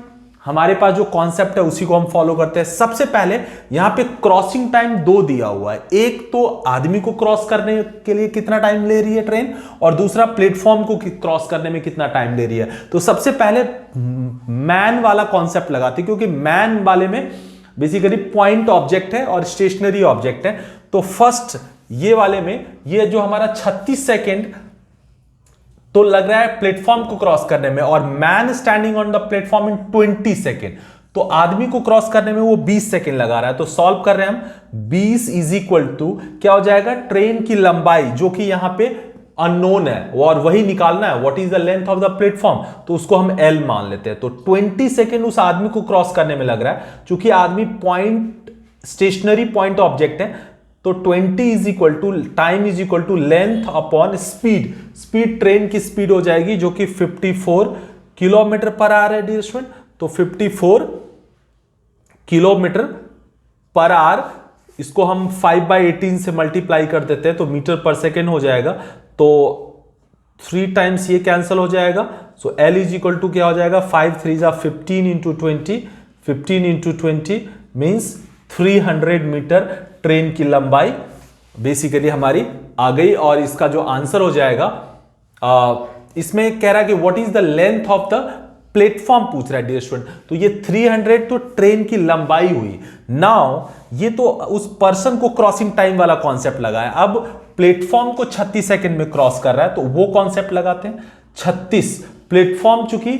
हमारे पास जो कॉन्सेप्ट है उसी को हम फॉलो करते हैं। सबसे पहले यहां पे क्रॉसिंग टाइम 2 दिया हुआ है। एक तो आदमी को क्रॉस करने के लिए कितना टाइम ले रही है ट्रेन और दूसरा प्लेटफॉर्म को क्रॉस करने में कितना टाइम ले रही है। तो सबसे पहले मैन वाला कॉन्सेप्ट लगाते हैं क्योंकि मैन वाले में बेसिकली पॉइंट ऑब्जेक्ट है और स्टेशनरी ऑब्जेक्ट है। तो फर्स्ट ये वाले में ये जो हमारा 36 सेकेंड तो लग रहा है प्लेटफॉर्म को क्रॉस करने में और man standing on the platform in 20 second, तो आदमी को क्रॉस करने में वो 20 सेकेंड लगा रहा है। तो सॉल्व कर रहे हैं हम 20 इज इक्वल टू क्या हो जाएगा ट्रेन की लंबाई जो कि यहां पे अननोन है और वही निकालना है what is the length of the platform, तो उसको हम L मान लेते हैं। तो 20 सेकेंड उस आदमी को क्रॉस करने में लग रहा है। चूंकि आदमी पॉइंट स्टेशनरी पॉइंट ऑब्जेक्ट है तो 20 is equal to time is equal to length upon speed. Speed train की स्पीड हो जाएगी जो कि 54 किलोमीटर पर आवर है डियर स्टूडेंट। तो 54 किलोमीटर पर आवर इसको हम 5/18 से मल्टीप्लाई कर देते हैं तो मीटर पर सेकेंड हो जाएगा। तो 3 टाइम्स ये कैंसिल हो जाएगा। So L is equal to क्या हो जाएगा 5 3 जा 15 into 20, 15 into 20 means 300 metre train की लंबाई बेसिकली हमारी आ गई। और इसका जो आंसर हो जाएगा इसमें कह रहा है कि what is the length of the platform पूछ रहा है डियर स्टूडेंट। तो ये 300 तो ट्रेन की लंबाई हुई। नाउ ये तो उस पर्सन को क्रॉसिंग टाइम वाला कॉन्सेप्ट लगा है। अब प्लेटफॉर्म को 36 सेकंड में क्रॉस कर रहा है तो वो कॉन्सेप्ट लगाते हैं 36। प्लेटफॉर्म चूंकि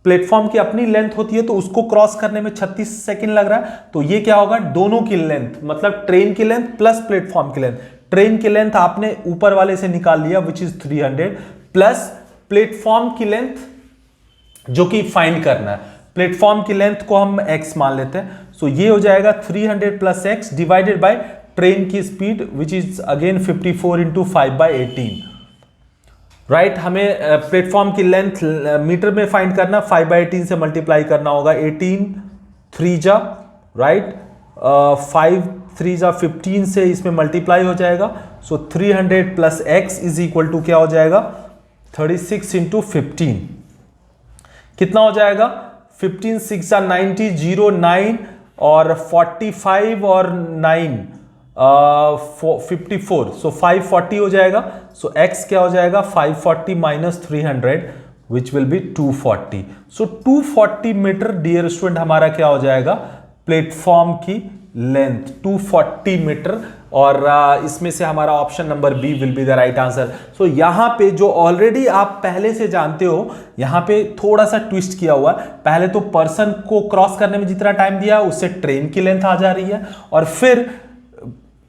प्लेटफॉर्म की अपनी लेंथ होती है तो उसको क्रॉस करने में 36 सेकंड लग रहा है। तो ये क्या होगा दोनों की लेंथ, मतलब ट्रेन की लेंथ प्लस प्लेटफॉर्म की लेंथ। ट्रेन की लेंथ आपने ऊपर वाले से निकाल लिया विच इज 300 प्लस प्लेटफॉर्म की लेंथ जो कि फाइंड करना है। प्लेटफॉर्म की लेंथ को हम x मान लेते हैं। सो ये हो जाएगा 300 plus x divided by train की speed which is again 54 into 5/18, right. हमें प्लेटफॉर्म की लेंथ मीटर में फाइंड करना, 5/18 से मल्टीप्लाई करना होगा। 18 3 जा राइट, 5 3 जा 15 से इसमें मल्टीप्लाई हो जाएगा। So 300 plus x is equal to क्या हो जाएगा 36 इंटू 15 कितना हो जाएगा 15 6 जा 90 0 9 और 45 और 9 54 सो 540 हो जाएगा। सो x क्या हो जाएगा 540 minus 300 which will be 240। So 240 metre dear student हमारा क्या हो जाएगा प्लेटफॉर्म की लेंथ 240 मीटर। और इसमें से हमारा option number B will be the right answer. So यहां पे जो ऑलरेडी आप पहले से जानते हो यहां पे थोड़ा सा ट्विस्ट किया हुआ है। पहले तो पर्सन को क्रॉस करने में जितना टाइम दिया उससे ट्रेन की लेंथ आ जा रही है और फिर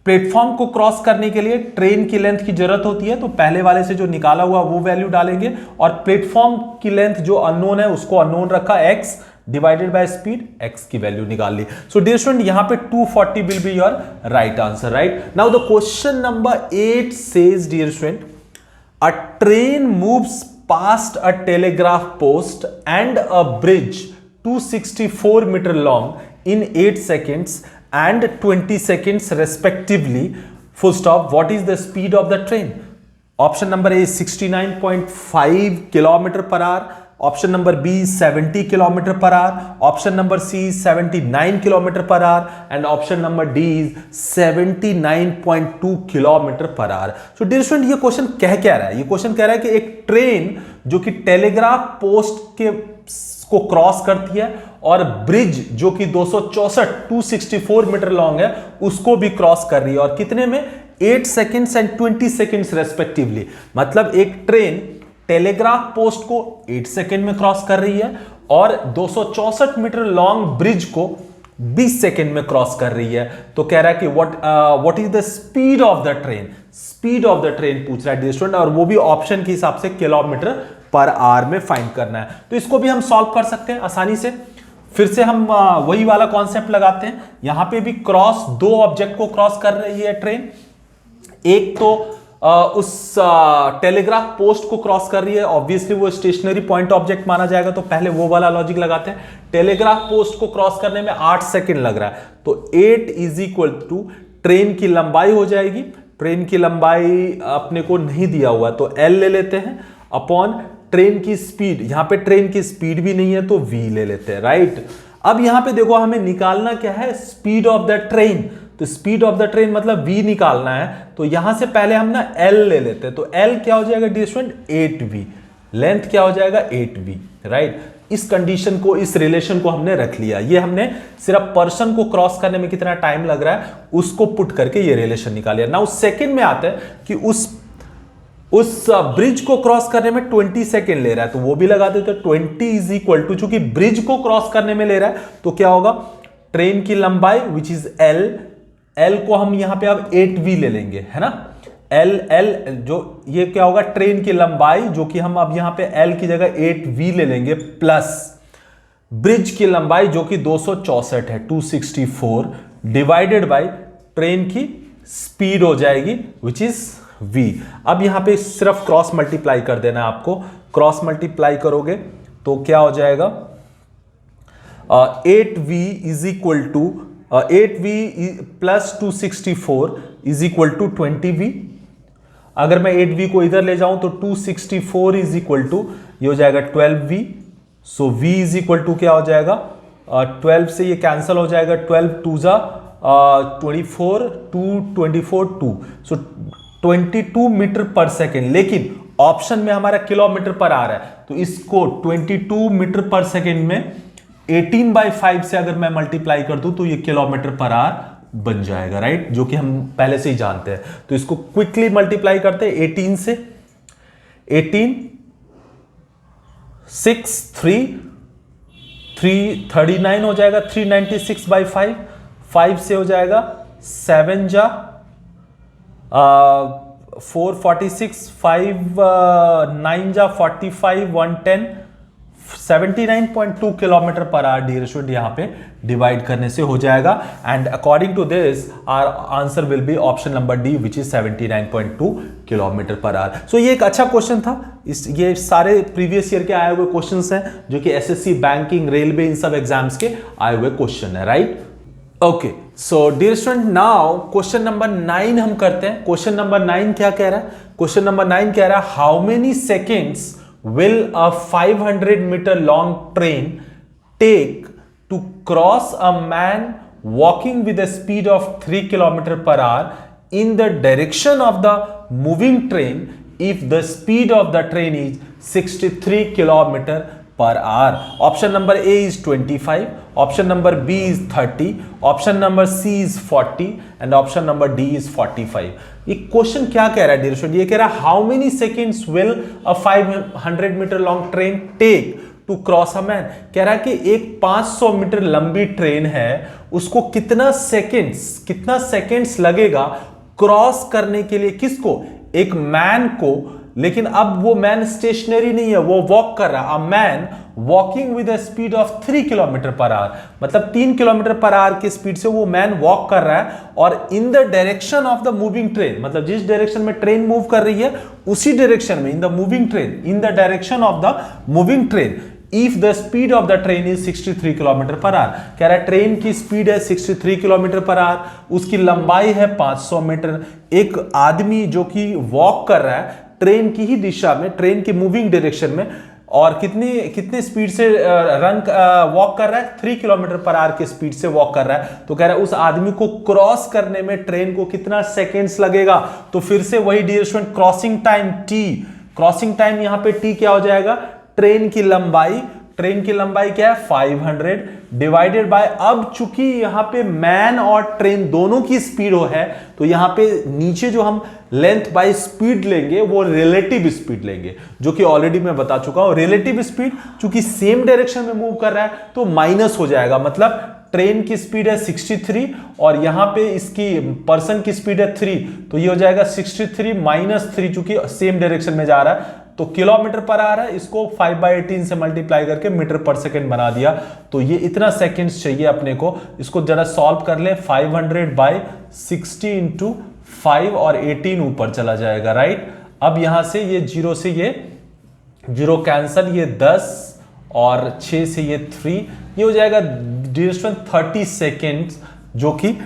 प्लेटफॉर्म को क्रॉस करने के लिए ट्रेन की लेंथ की जरूरत होती है, तो पहले वाले से जो निकाला हुआ वो वैल्यू डालेंगे और प्लेटफॉर्म की लेंथ जो अननोन है उसको अननोन रखा x divided by speed x की वैल्यू निकाल ली। सो डियर स्टूडेंट यहां पे 240 will be your right answer, right. Now the question number 8 says dear student a train moves past a telegraph post and a bridge 264 metre long in 8 seconds and 20 seconds respectively, full stop. What is the speed of the train? Option number A is 69.5 km per hour. Option number B is 70 km per hour. Option number C is 79 km per hour. And option number D is 79.2 km per hour. So dear student, ये क्वेश्चन कह क्या रहा है? ये क्वेश्चन कह रहा है कि एक ट्रेन जो कि टेलीग्राफ पोस्ट के को क्रॉस करती है और ब्रिज जो कि 264 मीटर लॉन्ग है उसको भी क्रॉस कर रही है, और कितने में? 8 सेकेंड्स एंड 20 सेकेंड्स रेस्पेक्टिवली। मतलब एक ट्रेन टेलीग्राफ पोस्ट को 8 सेकेंड में क्रॉस कर रही है और 264 मीटर लॉन्ग ब्रिज को 20 सेकेंड में क्रॉस कर रही है। तो कह रहा है कि what is the speed of the train? Speed of the train पूछ रहा है डियर स्टूडेंट, और वो भी ऑप्शन के हिसाब से किलोमीटर पर आवर में फाइंड करना है। तो इसको भी हम सॉल्व कर सकते हैं आसानी से। फिर से हम वही वाला कॉन्सेप्ट लगाते हैं। यहां पे भी क्रॉस, दो ऑब्जेक्ट को क्रॉस कर रही है ट्रेन। एक तो उस टेलीग्राफ पोस्ट को क्रॉस कर रही है, ऑब्वियसली वो स्टेशनरी पॉइंट ऑब्जेक्ट माना जाएगा, तो पहले वो वाला लॉजिक लगाते हैं। टेलीग्राफ पोस्ट को क्रॉस करने में 8 सेकेंड लग रहा है, तो 8 इज इक्वल टू ट्रेन की लंबाई हो जाएगी। ट्रेन की लंबाई अपने को नहीं दिया हुआ, तो L ले लेते हैं अपॉन ट्रेन की स्पीड। यहां पे ट्रेन की स्पीड भी नहीं है तो v ले लेते हैं, राइट। अब यहां पे देखो हमें निकालना क्या है? Speed of the train. तो स्पीड ऑफ द ट्रेन मतलब v निकालना है, तो यहां से पहले हम ना L ले लेते हैं। तो L क्या हो जाएगा डियर स्टूडेंट? 8v। लेंथ क्या हो जाएगा? 8v, right. इस कंडीशन को, इस रिलेशन को हमने रख लिया। ये हमने सिर्फ पर्सन को क्रॉस करने में कितना टाइम लग रहा है उसको पुट करके ये रिलेशन निकाल लिया। नाउ सेकंड में आता है कि उस ब्रिज को क्रॉस करने में 20 सेकेंड ले रहा है, तो वो भी लगा देते हैं। 20 इज इक्वल टू, चूंकि ब्रिज को क्रॉस करने में ले रहा है तो क्या होगा? ट्रेन की लंबाई विच इज L को हम यहां पे अब 8v ले लेंगे, है ना। L जो ये क्या होगा? ट्रेन की लंबाई जो कि हम अब यहां पे L की जगह 8v ले लेंगे, प्लस ब्रिज की लंबाई जो कि 264 है, 264 डिवाइडेड बाय ट्रेन की स्पीड हो जाएगी विच इज v। अब यहां पे सिर्फ क्रॉस मल्टीप्लाई कर देना है आपको। क्रॉस मल्टीप्लाई करोगे तो क्या हो जाएगा? 8v is equal to 8v plus 264 is equal to 20v। अगर मैं 8v को इधर ले जाऊं तो 264 इज इक्वल टू ये हो जाएगा 12v। सो v इज इक्वल टू क्या हो जाएगा? 12 से ये कैंसिल हो जाएगा, 12 2 जा 24 2 सो 22 मीटर पर सेकेंड। लेकिन ऑप्शन में हमारा किलोमीटर पर आ रहा है, तो इसको 22 मीटर पर सेकेंड में 18/5 से अगर मैं मल्टीप्लाई कर दूं तो ये किलोमीटर पर आवर बन जाएगा, राइट, जो कि हम पहले से ही जानते हैं। तो इसको क्विकली मल्टीप्लाई करते हैं 18 से। 18 6 3 39 हो जाएगा, 396/5। 5 से हो जाएगा 7 जा 446, 5 9 जा 45, 110, 79.2 kilometre per our dear student यहां पे डिवाइड करने से हो जाएगा। And according to this our answer will be option number D which is 79.2 kilometre per hour. So ये एक अच्छा क्वेश्चन था। ये सारे प्रीवियस ईयर के आए हुए क्वेश्चंस हैं जो कि एसएससी, बैंकिंग, रेलवे, इन सब एग्जाम्स के आए हुए क्वेश्चन है, right. Okay, so dear student now question number 9 हम करते हैं। क्वेश्चन नंबर 9 क्या कह रहा है? क्वेश्चन नंबर 9 कह रहा है how many seconds will a 500 meter long train take to cross a man walking with a speed of 3 km per hour in the direction of the moving train if the speed of the train is 63 km per hour? Option number A is 25, option number B is 30, option number C is 40 and option number D is 45. ये क्वेश्चन क्या कह रहा है डियर स्टूडेंट? ये कह रहा है how many seconds will a 500 metre long train take to cross a man. कह रहा है कि एक 500 मीटर लंबी ट्रेन है, उसको कितना सेकेंड्स लगेगा क्रॉस करने के लिए, किसको, एक मैन को। लेकिन अब वो मैन स्टेशनरी नहीं है, वो वॉक कर रहा है। A man walking with a speed of 3 kilometre per our, मतलब 3 किलोमीटर पर आवर की स्पीड से वो मैन वॉक कर रहा है, और इन the direction of the moving train, मतलब जिस डायरेक्शन में ट्रेन मूव कर रही है उसी डायरेक्शन में, in the moving train, in the direction of the moving train, if the speed of the train is 63 kilometre per our. कह रहा है ट्रेन की स्पीड है 63 किलोमीटर पर आवर, उसकी लंबाई है 500 मीटर। एक आदमी जो कि वॉक कर रहा है ट्रेन की ही दिशा में, ट्रेन की मूविंग डायरेक्शन में, और कितने स्पीड से वॉक कर रहा है, 3 किलोमीटर पर आवर की स्पीड से वॉक कर रहा है। तो कह रहा है उस आदमी को क्रॉस करने में ट्रेन को कितना सेकेंड्स लगेगा। तो फिर से वही dear student, crossing time T, crossing time यहां पे टी क्या हो जाएगा, ट्रेन की लंबाई क्या है 500 डिवाइडेड बाय, अब चूंकि यहां पे मैन और ट्रेन दोनों की स्पीड हो है, तो यहां पे नीचे जो हम लेंथ बाय स्पीड लेंगे वो रिलेटिव स्पीड लेंगे, जो कि ऑलरेडी मैं बता चुका हूं। रिलेटिव स्पीड चूंकि सेम डायरेक्शन में मूव कर रहा है तो माइनस हो जाएगा, मतलब ट्रेन की स्पीड है 63 और यहां पे इसकी पर्सन की स्पीड है 3, तो ये हो जाएगा 63 माइनस 3, चूंकि सेम डायरेक्शन में जा रहा है तो किलोमीटर पर आ रहा है, इसको 5/18 से मल्टीप्लाई करके मीटर पर सेकेंड बना दिया। तो ये इतना सेकेंड्स चाहिए अपने को। इसको जरा सॉल्व कर ले, 500/60 इंटू 5 और 18 ऊपर चला जाएगा, राइट। अब यहां से ये 0 से ये 0 कैंसल, ये 10 और 6 से ये 3, ये हो जाएगा ड्यूरेशन 30 सेकेंड्स, जो कि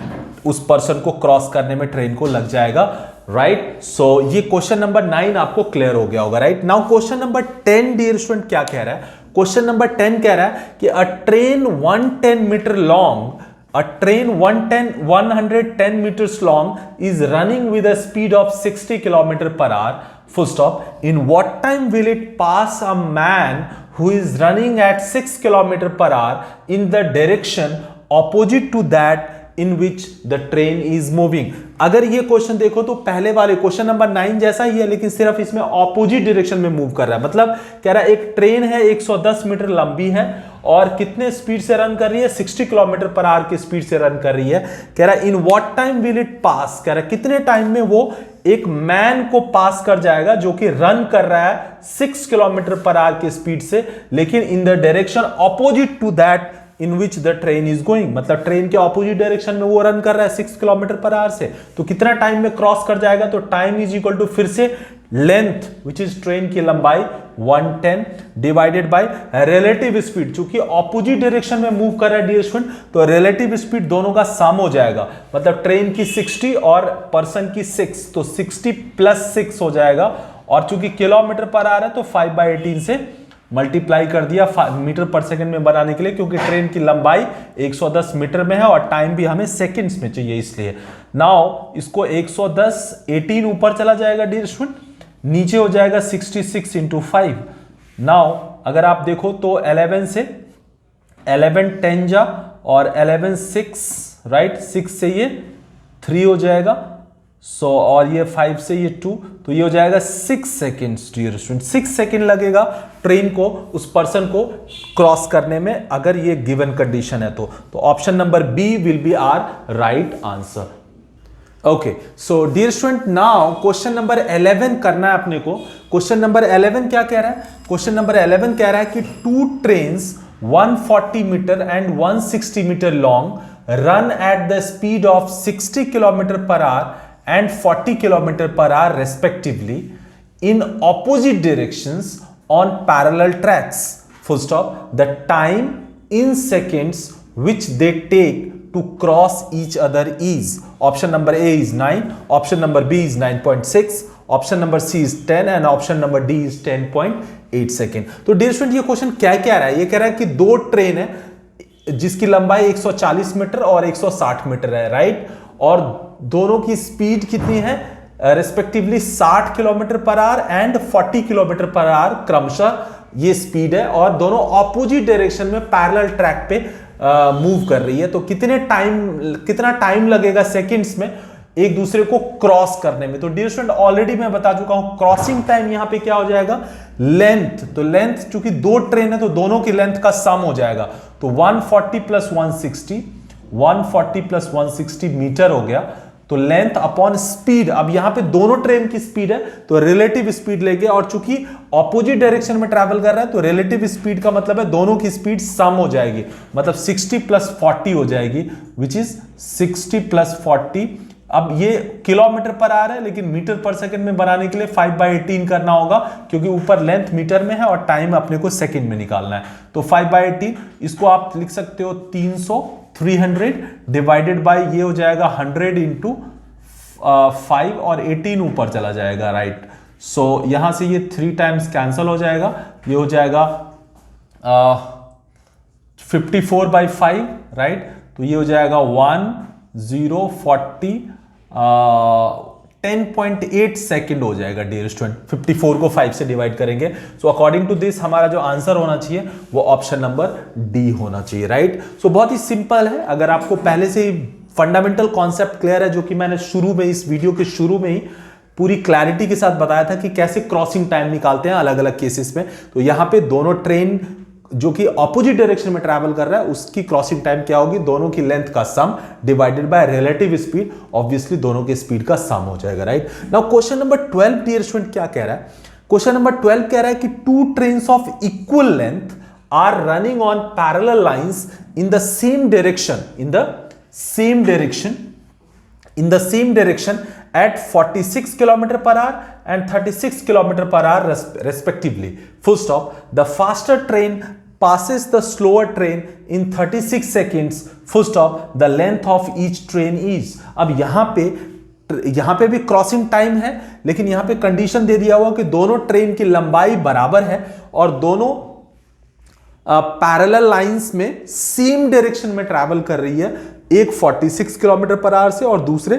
उस पर्सन को क्रॉस करने में ट्रेन को लग जाएगा, राइट। सो ये क्वेश्चन नंबर 9 आपको क्लियर हो गया होगा, right. Now question number 10 dear student क्या कह रहा है, क्वेश्चन नंबर 10 कह रहा है कि a train 110 metre long, a train 110 meters long is running with a speed of 60 km per hour, full stop. In what time will it pass a man who is running at 6 km per hour in the direction opposite to that in which the train is moving? अगर ये क्वेश्चन देखो तो पहले वाले क्वेश्चन नंबर 9 जैसा ही है, लेकिन सिर्फ इसमें ऑपोजिट डायरेक्शन में मूव कर रहा है। मतलब कह रहा है एक ट्रेन है 110 मीटर लंबी है और कितने स्पीड से रन कर रही है, 60 किलोमीटर पर आवर की स्पीड से रन कर रही है। कह रहा है in what time will it pass, कह रहा है कितने टाइम में वो एक मैन को पास कर जाएगा जो कि रन कर रहा है 6 किलोमीटर पर आवर की स्पीड से, लेकिन in the direction opposite to that in which the train is going. मतलब ट्रेन के ऑपोजिट डायरेक्शन में वो रन कर रहा है 6 किलोमीटर पर आवर से, तो कितना टाइम में क्रॉस कर जाएगा। तो टाइम इज इक्वल टू फिर से लेंथ विच इज ट्रेन की लंबाई 110 डिवाइडेड बाय रिलेटिव स्पीड, चूंकि ऑपोजिट डायरेक्शन में मूव कर रहा है डियर स्टूडेंट, तो रिलेटिव स्पीड दोनों का सम हो जाएगा। मतलब ट्रेन की 60 और पर्सन की 6, तो 60 प्लस 6 हो जाएगा, और चूंकि किलोमीटर पर आ रहा है तो 5/18 से मल्टीप्लाई कर दिया मीटर पर सेकंड में बनाने के लिए, क्योंकि ट्रेन की लंबाई 110 मीटर में है और टाइम भी हमें सेकंड्स में चाहिए इसलिए। नाउ इसको 110 18 ऊपर चला जाएगा डियर स्टूडेंट, नीचे हो जाएगा 66 इंटू 5। नाउ अगर आप देखो तो 11 से 11 10 जा और 11 6, राइट, 6 से ये 3 हो जाएगा, सो और ये 5 से ये 2, तो ये हो जाएगा 6 सेकेंड्स डियर स्टूडेंट। 6 सेकेंड लगेगा ट्रेन को उस पर्सन को क्रॉस करने में, अगर ये गिवन कंडीशन है तो option number B will be our right answer. Okay, so dear student now question number 11 करना है अपने को। क्वेश्चन नंबर 11 क्या कह रहा है, क्वेश्चन नंबर 11 कह रहा है कि 2 trains 140 metre and 160 metre long run at the speed of 60 kilometre per hour and 40 km per hour respectively in opposite directions on parallel tracks, full stop. The time in seconds which they take to cross each other is, option number A is 9, option number B is 9.6, option number C is 10 and option number D is 10.8 second. तो डियर स्टूडेंट ये क्वेश्चन क्या कह रहा है, ये कह रहा है कि दो ट्रेन है जिसकी लंबाई 140 मीटर और 160 मीटर है, राइट, और दोनों की स्पीड कितनी है respectively 60 kilometre per hour and 40 kilometre per our क्रमशः ये स्पीड है, और दोनों ऑपोजिट डायरेक्शन में पैरेलल ट्रैक पे मूव कर रही है। तो कितना टाइम लगेगा सेकंड्स में एक दूसरे को क्रॉस करने में। तो डियर स्टूडेंट ऑलरेडी मैं बता चुका हूं क्रॉसिंग टाइम यहां पे क्या हो जाएगा, लेंथ। तो लेंथ चूंकि दो ट्रेन है तो दोनों की लेंथ का सम हो जाएगा, तो 140 प्लस 160 140 प्लस 160 मीटर हो गया। तो लेंथ अपॉन स्पीड, अब यहां पे दोनों ट्रेन की स्पीड है तो रिलेटिव स्पीड लेंगे, और चूंकि ऑपोजिट डायरेक्शन में ट्रैवल कर रहा है तो रिलेटिव स्पीड का मतलब है दोनों की स्पीड सम हो जाएगी, मतलब 60 प्लस 40 हो जाएगी, विच इज 60 प्लस 40। अब ये किलोमीटर पर आ रहा है लेकिन मीटर पर सेकंड में बनाने के लिए 5/18 करना होगा, क्योंकि ऊपर लेंथ मीटर में है और टाइम अपने को सेकंड में निकालना है। तो 5/18 इसको आप लिख सकते हो 300 डिवाइडेड बाय ये हो जाएगा 100 इंटू 5 और 18 ऊपर चला जाएगा, राइट। सो यहां से ये 3 टाइम्स कैंसिल हो जाएगा, ये हो जाएगा 54/5, राइट। तो ये हो जाएगा 1040 10.8 सेकेंड हो जाएगा डियर स्टूडेंट। 54 को 5 से डिवाइड करेंगे। सो अकॉर्डिंग टू दिस हमारा जो आंसर होना चाहिए वो ऑप्शन नंबर डी होना चाहिए, राइट। सो बहुत ही सिंपल है, अगर आपको पहले से ही फंडामेंटल कॉन्सेप्ट क्लियर है, जो कि मैंने शुरू में इस वीडियो के शुरू में ही पूरी क्लैरिटी के साथ बताया था कि कैसे क्रॉसिंग टाइम निकालते हैं अलग अलग केसेस में। तो यहां पे दोनों ट्रेन जो कि ऑपोजिट डायरेक्शन में ट्रैवल कर रहा है उसकी क्रॉसिंग टाइम क्या होगी, दोनों की लेंथ का sum divided by relative speed, obviously दोनों के स्पीड का सम हो जाएगा, right. Now question number 12 dear student क्या कह रहा है, क्वेश्चन नंबर 12 कह रहा है कि 2 trains of equal length are running on parallel lines in the same direction at 46 km per hour and 36 km per hour respectively. Full stop. The faster train passes the slower train in 36 seconds. Full stop. The length of each train is. अब यहां पे भी क्रॉसिंग टाइम है, लेकिन यहां पे कंडीशन दे दिया हुआ कि दोनों ट्रेन की लंबाई बराबर है और दोनों पैरेलल लाइंस में सेम डायरेक्शन में ट्रैवल कर रही है, एक 46 किलोमीटर पर आवर से और दूसरे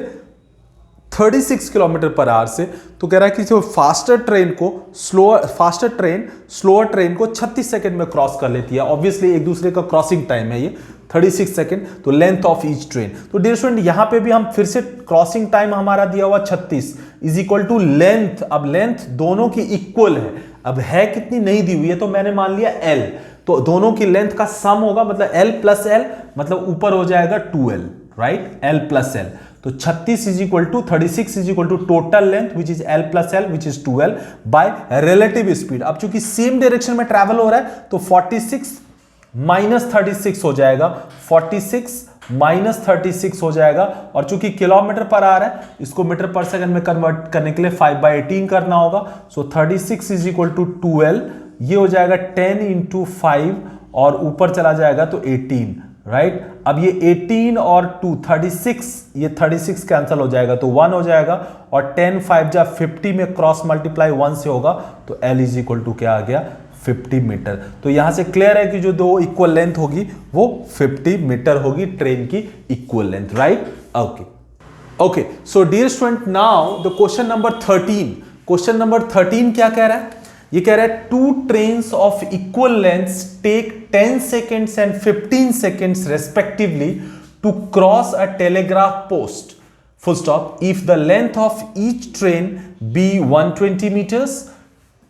36 किलोमीटर पर आवर से। तो कह रहा है कि जो फास्टर ट्रेन स्लोअर ट्रेन को 36 सेकंड में क्रॉस कर लेती है। ऑब्वियसली एक दूसरे का क्रॉसिंग टाइम है ये 36 सेकंड। तो लेंथ ऑफ ईच ट्रेन, तो डियर स्टूडेंट यहां पे भी हम फिर से क्रॉसिंग टाइम हमारा दिया हुआ 36 इज इक्वल टू लेंथ। अब लेंथ दोनों की इक्वल है, अब है कितनी नहीं दी हुई है, तो मैंने मान लिया L, तो दोनों की लेंथ का सम होगा, मतलब L प्लस L, मतलब ऊपर हो जाएगा 2L, right, L plus L। तो 36 is equal to 36 is equal to total length which is L plus L which is 2L by relative speed. अब चूंकि सेम डायरेक्शन में ट्रैवल हो रहा है तो 46 माइनस 36 हो जाएगा, 46 माइनस 36 हो जाएगा, और चूंकि किलोमीटर पर आ रहा है इसको मीटर पर सेकंड में कन्वर्ट करने के लिए 5/18 करना होगा। सो 36 इज इक्वल टू 2L, ये हो जाएगा 10 इंटू 5 और ऊपर चला जाएगा तो 18, राइट। अब ये 18 और 2 36, ये 36 कैंसिल हो जाएगा तो 1 हो जाएगा, और 10 5 जा 50 में क्रॉस मल्टीप्लाई 1 से होगा तो L इज इक्वल टू क्या आ गया, 50 मीटर। तो यहां से क्लियर है कि जो दो इक्वल लेंथ होगी वो 50 मीटर होगी, ट्रेन की equal length, right. Okay, so dear student now the question number 13। Question number 13 क्या कह रहा है, ये कह रहा है 2 trains of equal lengths take 10 seconds and 15 seconds respectively to cross a telegraph post. Full stop. If the length of each train be 120 meters,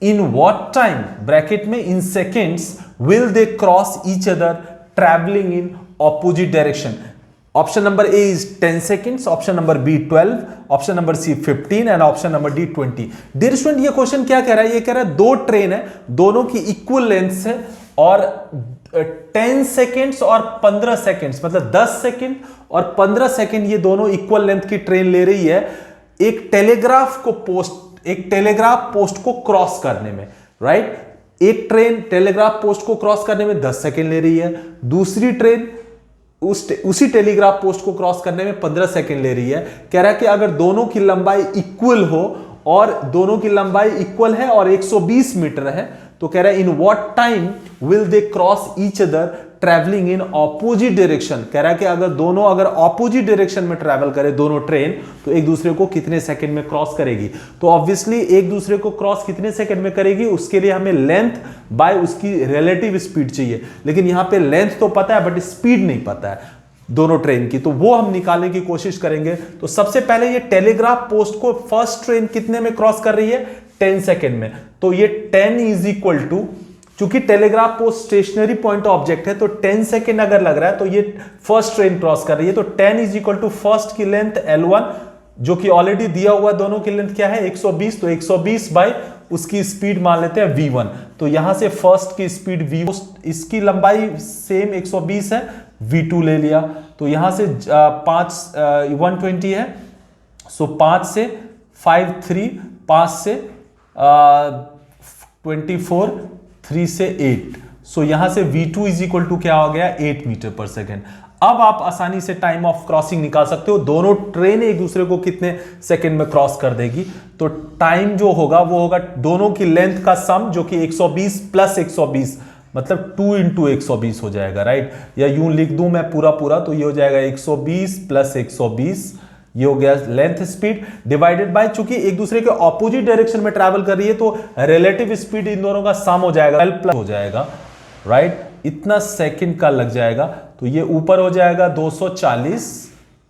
in what time, bracket में in seconds, will they cross each other traveling in opposite direction? Option number A is 10 seconds, option number B 12, option number C 15 and option number D 20. Dear student, ये क्वेश्चन क्या कह रहा है, ये कह रहा है 2 ट्रेन है, दोनों की इक्वल लेंथ है और 10 सेकेंड्स और 15 सेकेंड्स, मतलब 10 सेकेंड और 15 सेकेंड ये दोनों इक्वल लेंथ की ट्रेन ले रही है एक टेलीग्राफ पोस्ट को क्रॉस करने में, राइट। एक ट्रेन टेलीग्राफ पोस्ट को क्रॉस करने में 10 सेकेंड ले रही है, दूसरी ट्रेन उसी टेलीग्राफ पोस्ट को क्रॉस करने में 15 सेकेंड ले रही है। कह रहा है कि अगर दोनों की लंबाई इक्वल हो, और दोनों की लंबाई इक्वल है और 120 मीटर है, तो कह रहा है in what time will they cross each other travelling in opposite direction. कह रहा है कि अगर ऑपोजिट डायरेक्शन में ट्रैवल करे दोनों ट्रेन तो एक दूसरे को कितने सेकंड में क्रॉस करेगी। तो ऑब्वियसली एक दूसरे को क्रॉस कितने सेकंड में करेगी, उसके लिए हमें लेंथ बाय उसकी रिलेटिव स्पीड चाहिए, लेकिन यहां पे लेंथ तो पता है बट स्पीड नहीं पता है दोनों ट्रेन की, तो वो हम निकालने की कोशिश करेंगे। तो सबसे पहले ये टेलीग्राफ पोस्ट को फर्स्ट ट्रेन कितने में क्रॉस कर रही है, 10 सेकेंड में। तो ये 10 इज इक्वल टू, चूंकि telegraph post stationery point object है तो 10 सेकेंड अगर लग रहा है तो ये फर्स्ट ट्रेन क्रॉस कर रही है, तो 10 इज इक्वल टू फर्स्ट की लेंथ L1 जो कि ऑलरेडी दिया हुआ, दोनों की लेंथ क्या है 120, तो 120 बाई उसकी स्पीड मान लेते हैं V1, तो यहां से फर्स्ट की स्पीड V1, इसकी लंबाई सेम 120 है, V2 ले लिया, तो यहां से 120 है, सो 5 से 5 3, 5 से 24, 3 से 8, सो यहां से V2 इज इक्वल टू क्या हो गया 8 मीटर पर सेकेंड। अब आप आसानी से टाइम ऑफ क्रॉसिंग निकाल सकते हो, दोनों ट्रेन एक दूसरे को कितने सेकंड में क्रॉस कर देगी, तो टाइम जो होगा वो होगा दोनों की लेंथ का सम जो कि 120 प्लस 120 मतलब 2 इंटू 120 हो जाएगा, राइट, या यूं लिख दूं मैं पूरा तो ये हो जाएगा 120 प्लस 120, ये हो गया लेंथ स्पीड डिवाइडेड बाय, चूंकि एक दूसरे के ऑपोजिट डायरेक्शन में ट्रैवल कर रही है तो रिलेटिव स्पीड इन दोनों का सम हो जाएगा, प्लस हो जाएगा, राइट, इतना सेकंड का लग जाएगा, तो ये ऊपर हो जाएगा 240,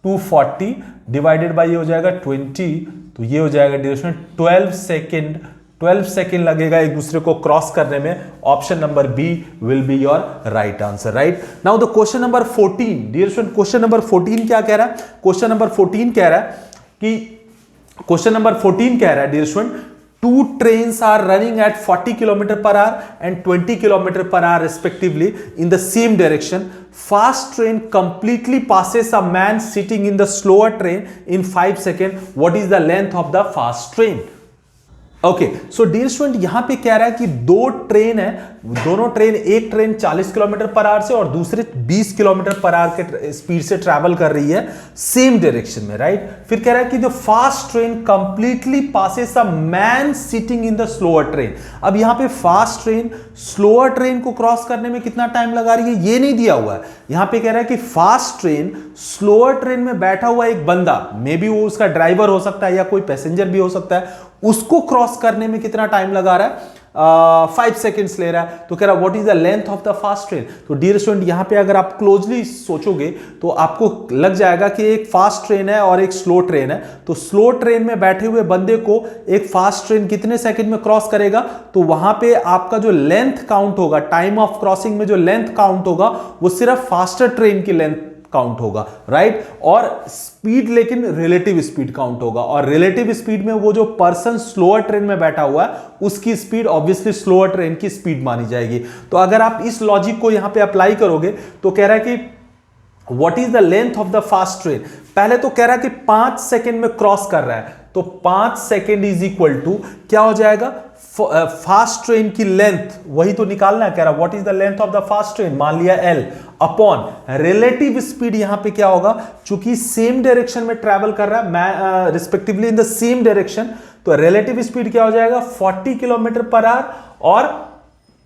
240 डिवाइडेड बाय ये हो जाएगा 20, तो ये हो जाएगा ड्यूरेशन 12 सेकेंड लगेगा एक दूसरे को क्रॉस करने में। Option number B will be your right answer, right. Now the question number 14, dear student, question number 14 क्या कह रहा है, क्वेश्चन नंबर 14 कह रहा है dear student, two trains are running at 40 km per hour and 20 km per hour respectively in the same direction. Fast train completely passes a man sitting in the slower train in 5 seconds. What is the length of the fast train? Okay, so dear student यहां पे कह रहा है कि दो ट्रेन है, दोनों ट्रेन, एक ट्रेन 40 किलोमीटर पर आवर से और दूसरे 20 किलोमीटर पर आवर के स्पीड से ट्रैवल कर रही है सेम डायरेक्शन में, राइट। फिर कह रहा है कि the fast train completely passes a man sitting in the slower train. अब यहां पे फास्ट ट्रेन स्लोअर ट्रेन को क्रॉस करने में कितना टाइम लगा रही है ये नहीं दिया हुआ है, यहां पे कह रहा है कि फास्ट ट्रेन स्लोअर ट्रेन में बैठा हुआ एक बंदा, मे बी वो उसका ड्राइवर हो सकता है या कोई पैसेंजर भी हो सकता है, उसको क्रॉस करने में कितना टाइम लगा रहा है, 5 सेकेंड्स ले रहा है, तो कह रहा है what is the length of the fast train. तो डियर स्टूडेंट यहां पे अगर आप क्लोजली सोचोगे तो आपको लग जाएगा कि एक फास्ट ट्रेन है और एक स्लो ट्रेन है, तो स्लो ट्रेन में बैठे हुए बंदे को एक फास्ट ट्रेन कितने सेकंड में क्रॉस करेगा, तो वहां पे आपका जो लेंथ काउंट होगा, टाइम ऑफ क्रॉसिंग में जो लेंथ काउंट होगा वो सिर्फ फास्टर ट्रेन की लेंथ काउंट होगा, राइट, और स्पीड लेकिन रिलेटिव स्पीड काउंट होगा, और रिलेटिव स्पीड में वो जो पर्सन स्लोअर ट्रेन में बैठा हुआ है उसकी स्पीड ऑब्वियसली स्लोअर ट्रेन की स्पीड मानी जाएगी। तो अगर आप इस लॉजिक को यहां पे अप्लाई करोगे तो कह रहा है कि what is the length of the fast train, पहले तो कह रहा है कि 5 सेकेंड में क्रॉस कर रहा है, तो 5 सेकेंड इज इक्वल टू क्या हो जाएगा, फास्ट ट्रेन की लेंथ वही तो निकालना है, कह रहा what is the length of the fast train, मान लिया L अपॉन रिलेटिव स्पीड, यहां पे क्या होगा, चूंकि सेम डायरेक्शन में ट्रैवल कर रहा है respectively in the same direction, तो रिलेटिव स्पीड क्या हो जाएगा 40 किलोमीटर पर आवर और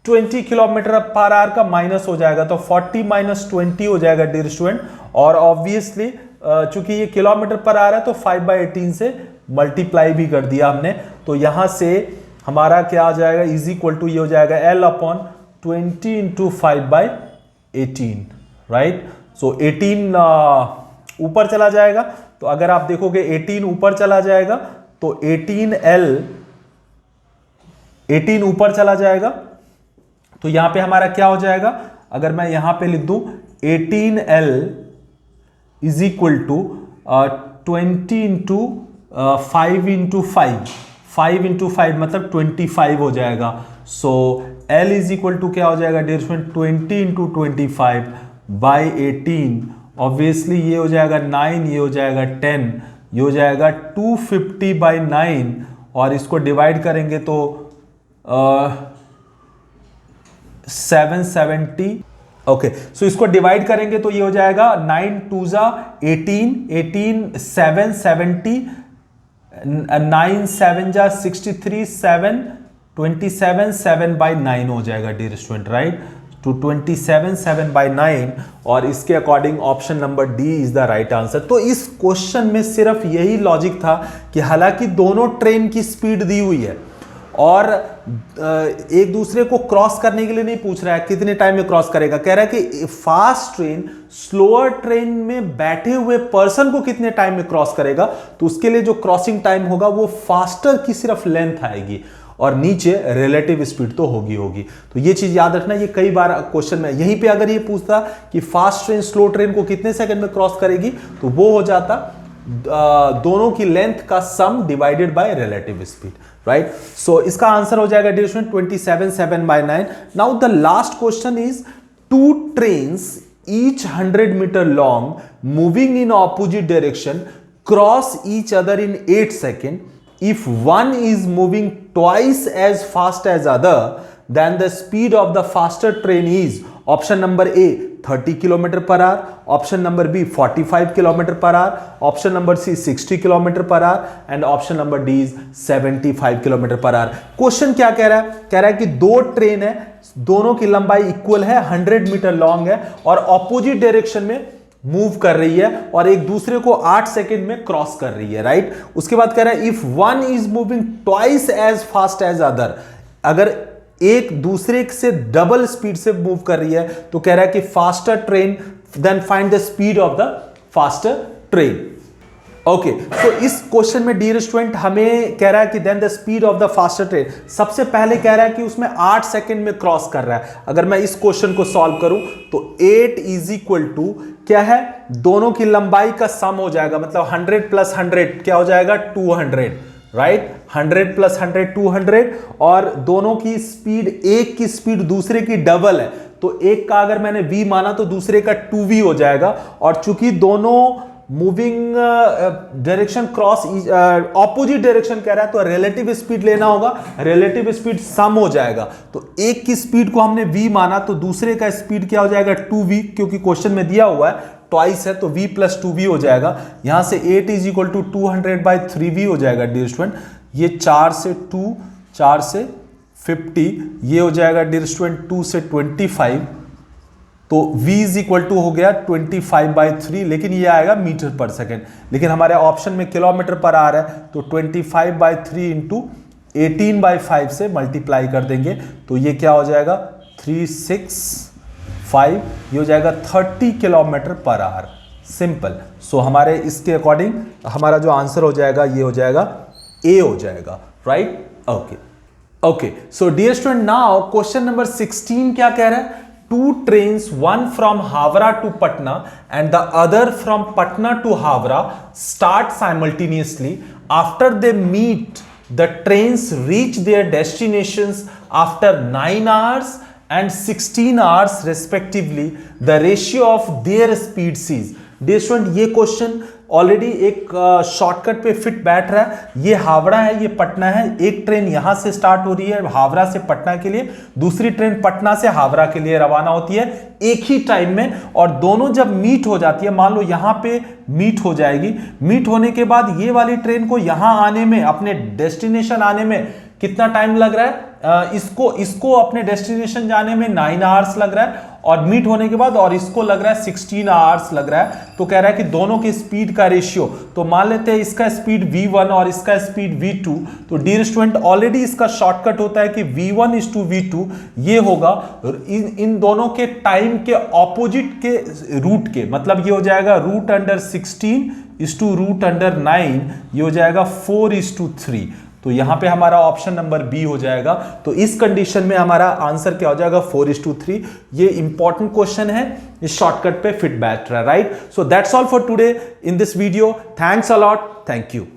20 किलोमीटर पर आवर का माइनस हो जाएगा, तो 40 माइनस 20 हो जाएगा डियर स्टूडेंट, और ऑब्वियसली चूंकि ये किलोमीटर पर आवर है तो 5/18 से मल्टीप्लाई भी कर दिया हमने, तो यहां से हमारा क्या आ जाएगा इज इक्वल टू ये हो जाएगा L अपॉन 20 इंटू 5/18, राइट। सो 18 ऊपर चला जाएगा, तो अगर आप देखोगे 18 ऊपर चला जाएगा तो 18 ऊपर चला जाएगा, तो यहां पे हमारा क्या हो जाएगा, अगर मैं यहां पे लिख दूं 18L is equal to 20 into 5 into 5 into 5 मतलब 25 हो जाएगा। So L is equal to क्या हो जाएगा डियर स्टूडेंट 20 इंटू 25/18, ऑब्वियसली ये हो जाएगा 9, ये हो जाएगा 10, ये हो जाएगा 250/9, और इसको डिवाइड करेंगे तो 770, ओके, सो इसको डिवाइड करेंगे तो ये हो जाएगा 9 2 18 7 70, 9 7 63 7 27 7/9 हो जाएगा डियर स्टूडेंट, राइट, टू 27 7/9, और इसके according option number D is the right answer. तो इस क्वेश्चन में सिर्फ यही लॉजिक था कि हालांकि दोनों ट्रेन की स्पीड दी हुई है और एक दूसरे को क्रॉस करने के लिए नहीं पूछ रहा है कितने टाइम में क्रॉस करेगा, कह रहा है कि फास्ट ट्रेन स्लोअर ट्रेन में बैठे हुए पर्सन को कितने टाइम में क्रॉस करेगा, तो उसके लिए जो क्रॉसिंग टाइम होगा वो फास्टर की सिर्फ लेंथ आएगी, और नीचे रिलेटिव स्पीड तो होगी। तो ये चीज याद रखना, ये कई बार क्वेश्चन में यहीं पे अगर ये पूछता कि फास्ट ट्रेन स्लो ट्रेन को कितने सेकंड में क्रॉस करेगी, तो वो हो जाता दोनों की लेंथ का sum divided by relative speed, right. So इसका आंसर हो जाएगा dear student 27/9। Now the last question is, two trains each 100 meter long moving in opposite direction cross each other in 8 seconds. If one is moving twice as fast as other, then the speed of the faster train is option number A 30 km per hour, option number B 45 km per hour, option number C 60 km per hour and option number D is 75 km per hour. Question क्या कह रहा है? कह रहा है कि दो ट्रेन है, दोनों की लंबाई इक्वल है, 100 मीटर लॉन्ग है और ऑपोजिट डायरेक्शन में मूव कर रही है और एक दूसरे को 8 सेकंड में क्रॉस कर रही है, राइट। उसके बाद कह रहा है if one is moving twice as fast as other, अगर एक दूसरे से डबल स्पीड से मूव कर रही है तो कह रहा है कि faster train, then find the speed of the faster train. Okay, तो इस क्वेश्चन में डियर स्टूडेंट हमें कह रहा है कि then the speed of the faster train, सबसे पहले कह रहा है कि उसमें 8 सेकंड में क्रॉस कर रहा है। अगर मैं इस क्वेश्चन को सॉल्व करूं तो 8 इज इक्वल टू क्या है, दोनों की लंबाई का सम हो जाएगा, मतलब 100 प्लस 100 क्या हो जाएगा 200, राइट। 100 प्लस 100 200 और दोनों की स्पीड, एक की स्पीड दूसरे की डबल है, तो एक का अगर मैंने v माना तो दूसरे का 2v हो जाएगा। और चूंकि दोनों moving direction cross opposite direction कह रहा है तो रिलेटिव स्पीड लेना होगा, रिलेटिव स्पीड सम हो जाएगा। तो एक की स्पीड को हमने v माना तो दूसरे का स्पीड क्या हो जाएगा 2v, क्योंकि क्वेश्चन में दिया हुआ है ट्वाइस है तो v प्लस 2v हो जाएगा। यहां से 8 इज इक्वल टू 200/3v हो जाएगा डियर स्टूडेंट। ये 4 से 2, 4 से 50, ये हो जाएगा डियर स्टूडेंट 2 से 25, तो v इज इक्वल टू हो गया 25/3, लेकिन ये आएगा मीटर पर सेकेंड, लेकिन हमारे ऑप्शन में किलोमीटर पर आ रहा है तो 25/3 इंटू 18/5 से मल्टीप्लाई कर देंगे तो ये क्या हो जाएगा 365, ये हो जाएगा 30 किलोमीटर पर आवर, सिंपल। सो हमारे इसके अकॉर्डिंग हमारा जो आंसर हो जाएगा ये हो जाएगा ए हो जाएगा, right. Okay, so dear student now question number 16 क्या कह रहा है, two trains, one from Havra to Patna and the other from Patna to Havra, start simultaneously. After they meet, the trains reach their destinations after 9 hours and 16 hours respectively. The ratio of their speeds is. Dear student, ये क्वेश्चन ऑलरेडी एक शॉर्टकट पे फिट बैठ रहा है। ये हावड़ा है, ये पटना है, एक ट्रेन यहां से स्टार्ट हो रही है हावड़ा से पटना के लिए, दूसरी ट्रेन पटना से हावड़ा के लिए रवाना होती है एक ही टाइम में, और दोनों जब मीट हो जाती है, मान लो यहां पे मीट हो जाएगी, मीट होने के बाद ये वाली ट्रेन को यहां आने में, अपने डेस्टिनेशन आने में कितना टाइम लग रहा है, इसको अपने डेस्टिनेशन जाने में 9 आवर्स लग रहा है और मीट होने के बाद, और इसको लग रहा है 16 आवर्स लग रहा है। तो कह रहा है कि दोनों की स्पीड का रेशियो, तो मान लेते हैं इसका स्पीड v1 और इसका स्पीड v2। तो डियर स्टूडेंट ऑलरेडी इसका शॉर्टकट होता है कि v1 इज टू v2, ये होगा इन दोनों के टाइम के ऑपोजिट के रूट के, मतलब ये हो जाएगा √16 इज टू √9, ये हो जाएगा 4:3। तो यहां पे हमारा ऑप्शन नंबर बी हो जाएगा। तो इस कंडीशन में हमारा आंसर क्या हो जाएगा 4:3। ये इंपॉर्टेंट क्वेश्चन है, इस शॉर्टकट पे फिट बैठ रहा है, right. So that's all for today in this video. Thanks a lot, thank you.